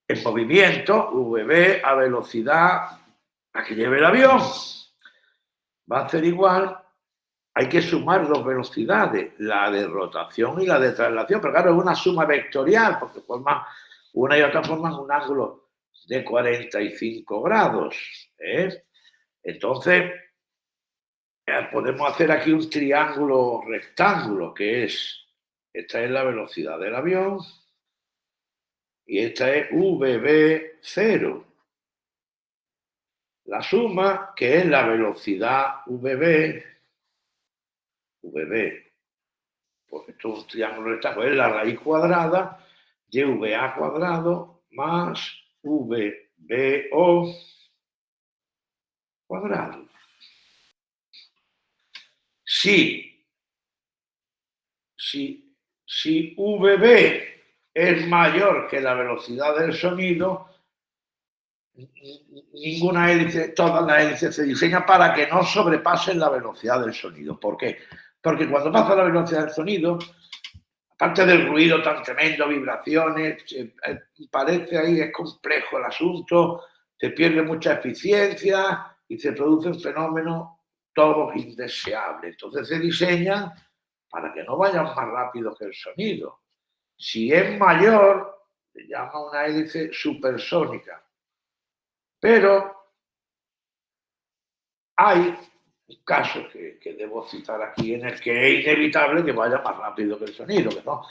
en movimiento, VB a velocidad a que lleve el avión, va a ser igual. Hay que sumar dos velocidades, la de rotación y la de traslación, pero claro, es una suma vectorial, porque una y otra forman un ángulo de 45 grados. Entonces, podemos hacer aquí un triángulo rectángulo, que es, esta es la velocidad del avión y esta es VB0. La suma, que es la velocidad VB, porque esto es un triángulo rectángulo, es la raíz cuadrada de VA cuadrado más VBO cuadrado. Si VB es mayor que la velocidad del sonido, ninguna hélice, todas las hélices se diseñan para que no sobrepasen la velocidad del sonido. ¿Por qué? Porque cuando pasa la velocidad del sonido, aparte del ruido tan tremendo, vibraciones, parece ahí, es complejo el asunto, se pierde mucha eficiencia y se producen fenómenos todos indeseables. Entonces se diseñan para que no vayan más rápido que el sonido. Si es mayor, se llama una hélice supersónica. Pero hay un caso que debo citar aquí en el que es inevitable que vaya más rápido que el sonido, que no.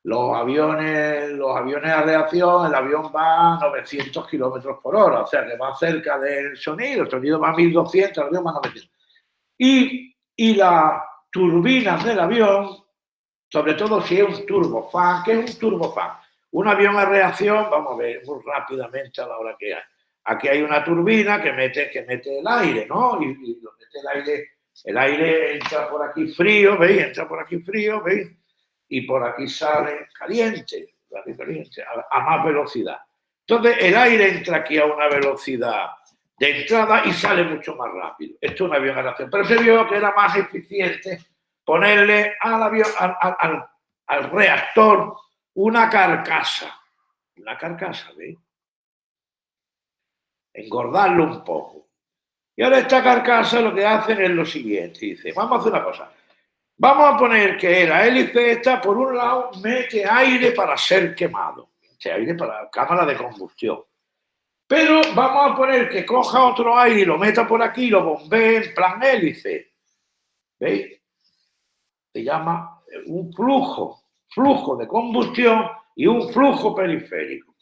Los aviones a reacción, el avión va a 900 kilómetros por hora, o sea que va cerca del sonido, el sonido va a 1200, el avión va a 900. Y las turbinas del avión, sobre todo si es un turbofan, ¿qué es un turbofan? Un avión a reacción, vamos a ver muy rápidamente a la hora que hay. Aquí hay una turbina que mete el aire, ¿no? Y lo mete el aire entra por aquí frío, ¿veis? Entra por aquí frío, ¿veis? Y por aquí sale caliente a más velocidad. Entonces, el aire entra aquí a una velocidad de entrada y sale mucho más rápido. Esto es un avión a reacción. Pero se vio que era más eficiente ponerle al avión, al reactor una carcasa. Una carcasa, ¿veis? Engordarlo un poco. Y ahora esta carcasa lo que hacen es lo siguiente. Dice, vamos a hacer una cosa. Vamos a poner que la hélice esta, por un lado, mete aire para ser quemado. Mete aire para la cámara de combustión. Pero vamos a poner que coja otro aire y lo meta por aquí y lo bombee en plan hélice. ¿Veis? Se llama un flujo de combustión y un flujo periférico.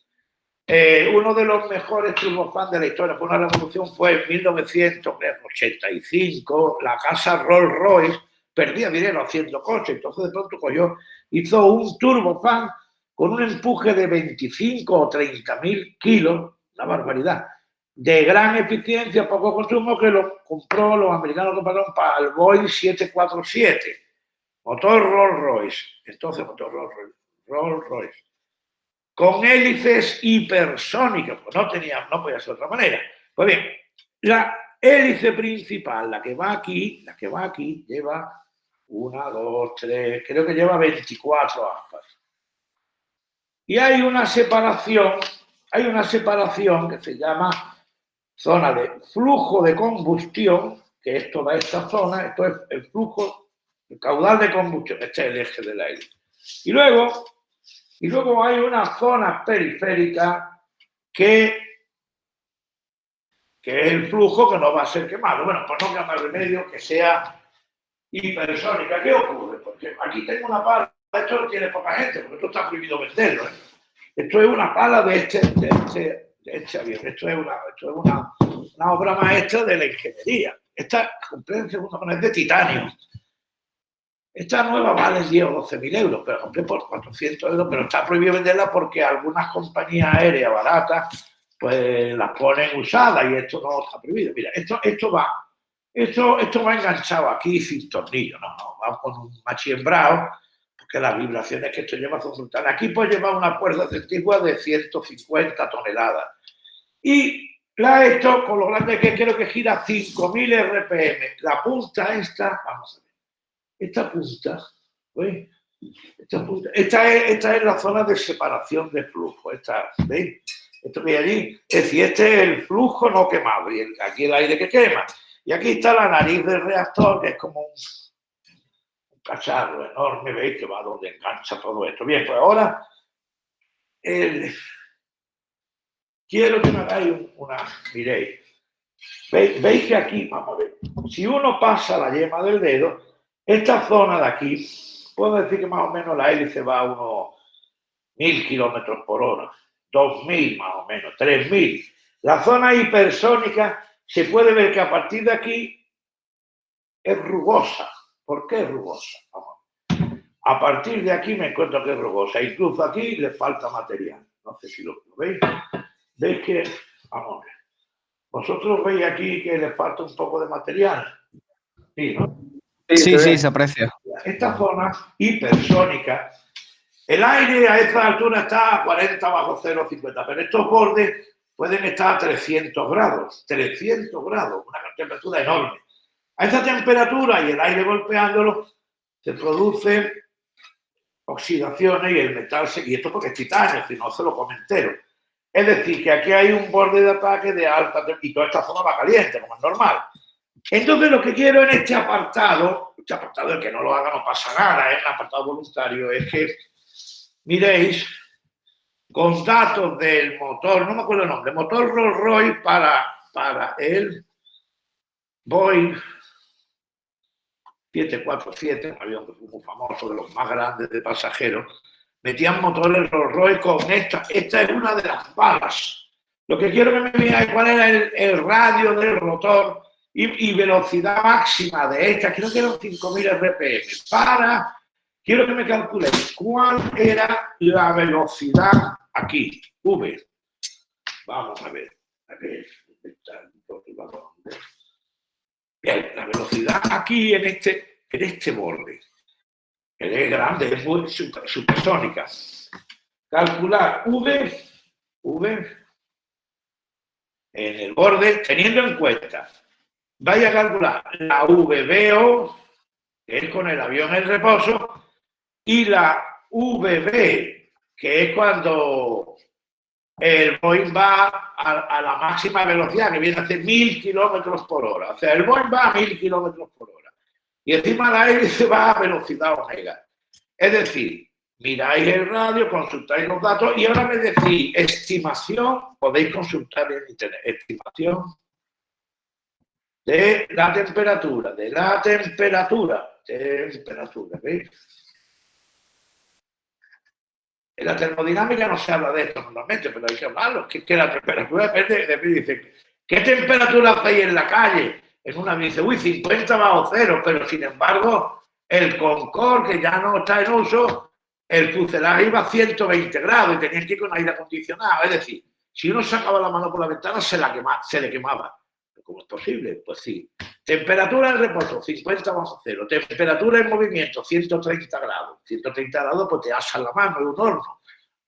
Uno de los mejores turbofans de la historia por una revolución fue en 1985, la casa Rolls-Royce perdía dinero haciendo coches, entonces de pronto hizo un turbofan con un empuje de 25 o 30.000 kilos, una barbaridad, de gran eficiencia, poco consumo, que los americanos compraron para el Boeing 747, motor Rolls-Royce, entonces motor Rolls-Royce. Con hélices hipersónicas, pues no podía ser de otra manera. Pues bien, la hélice principal, la que va aquí, lleva 1, 2, 3, creo que lleva 24 aspas. Y hay una separación que se llama zona de flujo de combustión, que es toda esta zona, esto es el flujo, el caudal de combustión, este es el eje de la hélice. Y luego hay una zona periférica que es el flujo que no va a ser quemado. Bueno, pues no queda más remedio que sea hipersónica. ¿Qué ocurre? Porque aquí tengo una pala, esto lo tiene poca gente, porque esto está prohibido venderlo. Esto es una pala de este avión. Esto es una obra maestra de la ingeniería. Esta, compré en segunda mano, es de titanio. Esta nueva vale 10 o 12.000 euros, pero compré por 400 euros, pero está prohibido venderla porque algunas compañías aéreas baratas pues las ponen usadas y esto no está prohibido. Mira, esto va enganchado aquí sin tornillo, no, va con un machiembrado, porque las vibraciones que esto lleva son brutales. Aquí puede llevar una fuerza centrífuga de 150 toneladas. Y esto, con lo grande que creo que gira 5.000 RPM, la punta esta, vamos a ver. Esta punta, esta es la zona de separación de flujo. ¿Veis? Esto que hay allí, es decir, este es el flujo no quemado y aquí el aire que quema. Y aquí está la nariz del reactor, que es como un cacharro enorme, ¿veis? Que va donde engancha todo esto. Bien, pues ahora quiero que me hagáis miréis. ¿Veis que aquí, vamos a ver, si uno pasa la yema del dedo, esta zona de aquí, puedo decir que más o menos la hélice va a unos 1000 kilómetros por hora, 2000 más o menos, 3000. La zona hipersónica se puede ver que a partir de aquí es rugosa. ¿Por qué es rugosa? Vamos. A partir de aquí me encuentro que es rugosa. Incluso aquí le falta material. No sé si lo veis. ¿Veis que, vamos a ver, vosotros veis aquí que le falta un poco de material? Sí, ¿no? Sí, sí, se aprecia. Esta zona hipersónica, el aire a esa altura está a 40 bajo 0, 50, pero estos bordes pueden estar a 300 grados, una temperatura enorme. A esa temperatura y el aire golpeándolo, se producen oxidaciones y el metal y esto porque es titanio, si no se lo come entero. Es decir, que aquí hay un borde de ataque de alta temperatura y toda esta zona va caliente, como es normal. Entonces, lo que quiero en este apartado, el que no lo haga no pasa nada, es un apartado voluntario, es que miréis con datos del motor, no me acuerdo el nombre, motor Rolls Royce para el Boeing 747, un avión que fue muy famoso, de los más grandes de pasajeros, metían motores Rolls Royce con esta es una de las balas. Lo que quiero que me veáis cuál era el radio del rotor y velocidad máxima de esta, creo que eran 5000 RPM, quiero que me calculéis cuál era la velocidad aquí, V. Vamos a ver, bien, la velocidad aquí en este borde, que es grande, es muy supersónica. Calcular V en el borde, teniendo en cuenta, vaya a calcular la VBO, que es con el avión en reposo, y la VB, que es cuando el Boeing va a la máxima velocidad, que viene a ser 1000 kilómetros por hora. O sea, el Boeing va a 1000 kilómetros por hora. Y encima la hélice va a velocidad omega. Es decir, miráis el radio, consultáis los datos y ahora me decís estimación, podéis consultar en internet, estimación de la temperatura, ¿veis? En la termodinámica no se habla de esto normalmente, pero hay que hablarlo, que la temperatura depende de mí. Dice, ¿qué temperatura hacéis en la calle? En una dice, 50 bajo cero, pero sin embargo, el Concorde, que ya no está en uso, el fuselaje iba a 120 grados y tenía que ir con aire acondicionado. Es decir, si uno sacaba la mano por la ventana, se le quemaba. ¿Cómo es posible? Pues sí. Temperatura en reposo, 50 bajo cero. Temperatura en movimiento, 130 grados. 130 grados, pues te asan la mano, es un horno.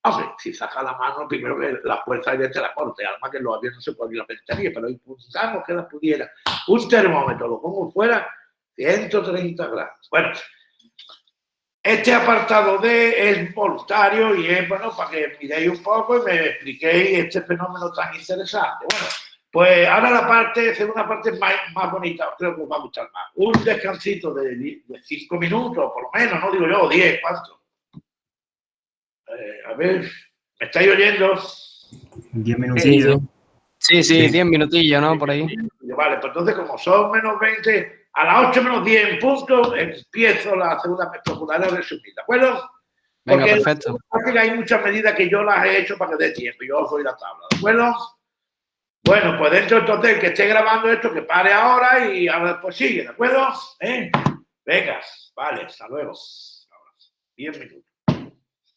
Hombre, si sacas la mano, primero que la fuerza aire te la corte, además que en los aviones no se puede abrir la ventanilla, pero impulsamos que la pudiera. Un termómetro, lo pongo fuera, 130 grados. Bueno, este apartado D es voluntario y es, bueno, para que miréis un poco y me expliquéis este fenómeno tan interesante. Bueno, pues ahora la segunda parte más bonita, creo que os va a gustar más. Un descansito de 5 minutos, por lo menos, no digo yo, 10, ¿cuánto? A ver, ¿me estáis oyendo? 10 minutillos. Sí, 10 minutillos, ¿no? Por ahí. Vale, pues entonces como son menos 20, a las 8 menos 10 en punto, empiezo la segunda procurada resumida, ¿de acuerdo? Venga, porque perfecto. hay muchas medidas que yo las he hecho para que dé tiempo, yo os doy la tabla, ¿de acuerdo? Bueno, pues dentro entonces el que esté grabando esto, que pare ahora y ahora después sigue, ¿de acuerdo? Venga, vale, hasta luego. 10 minutos.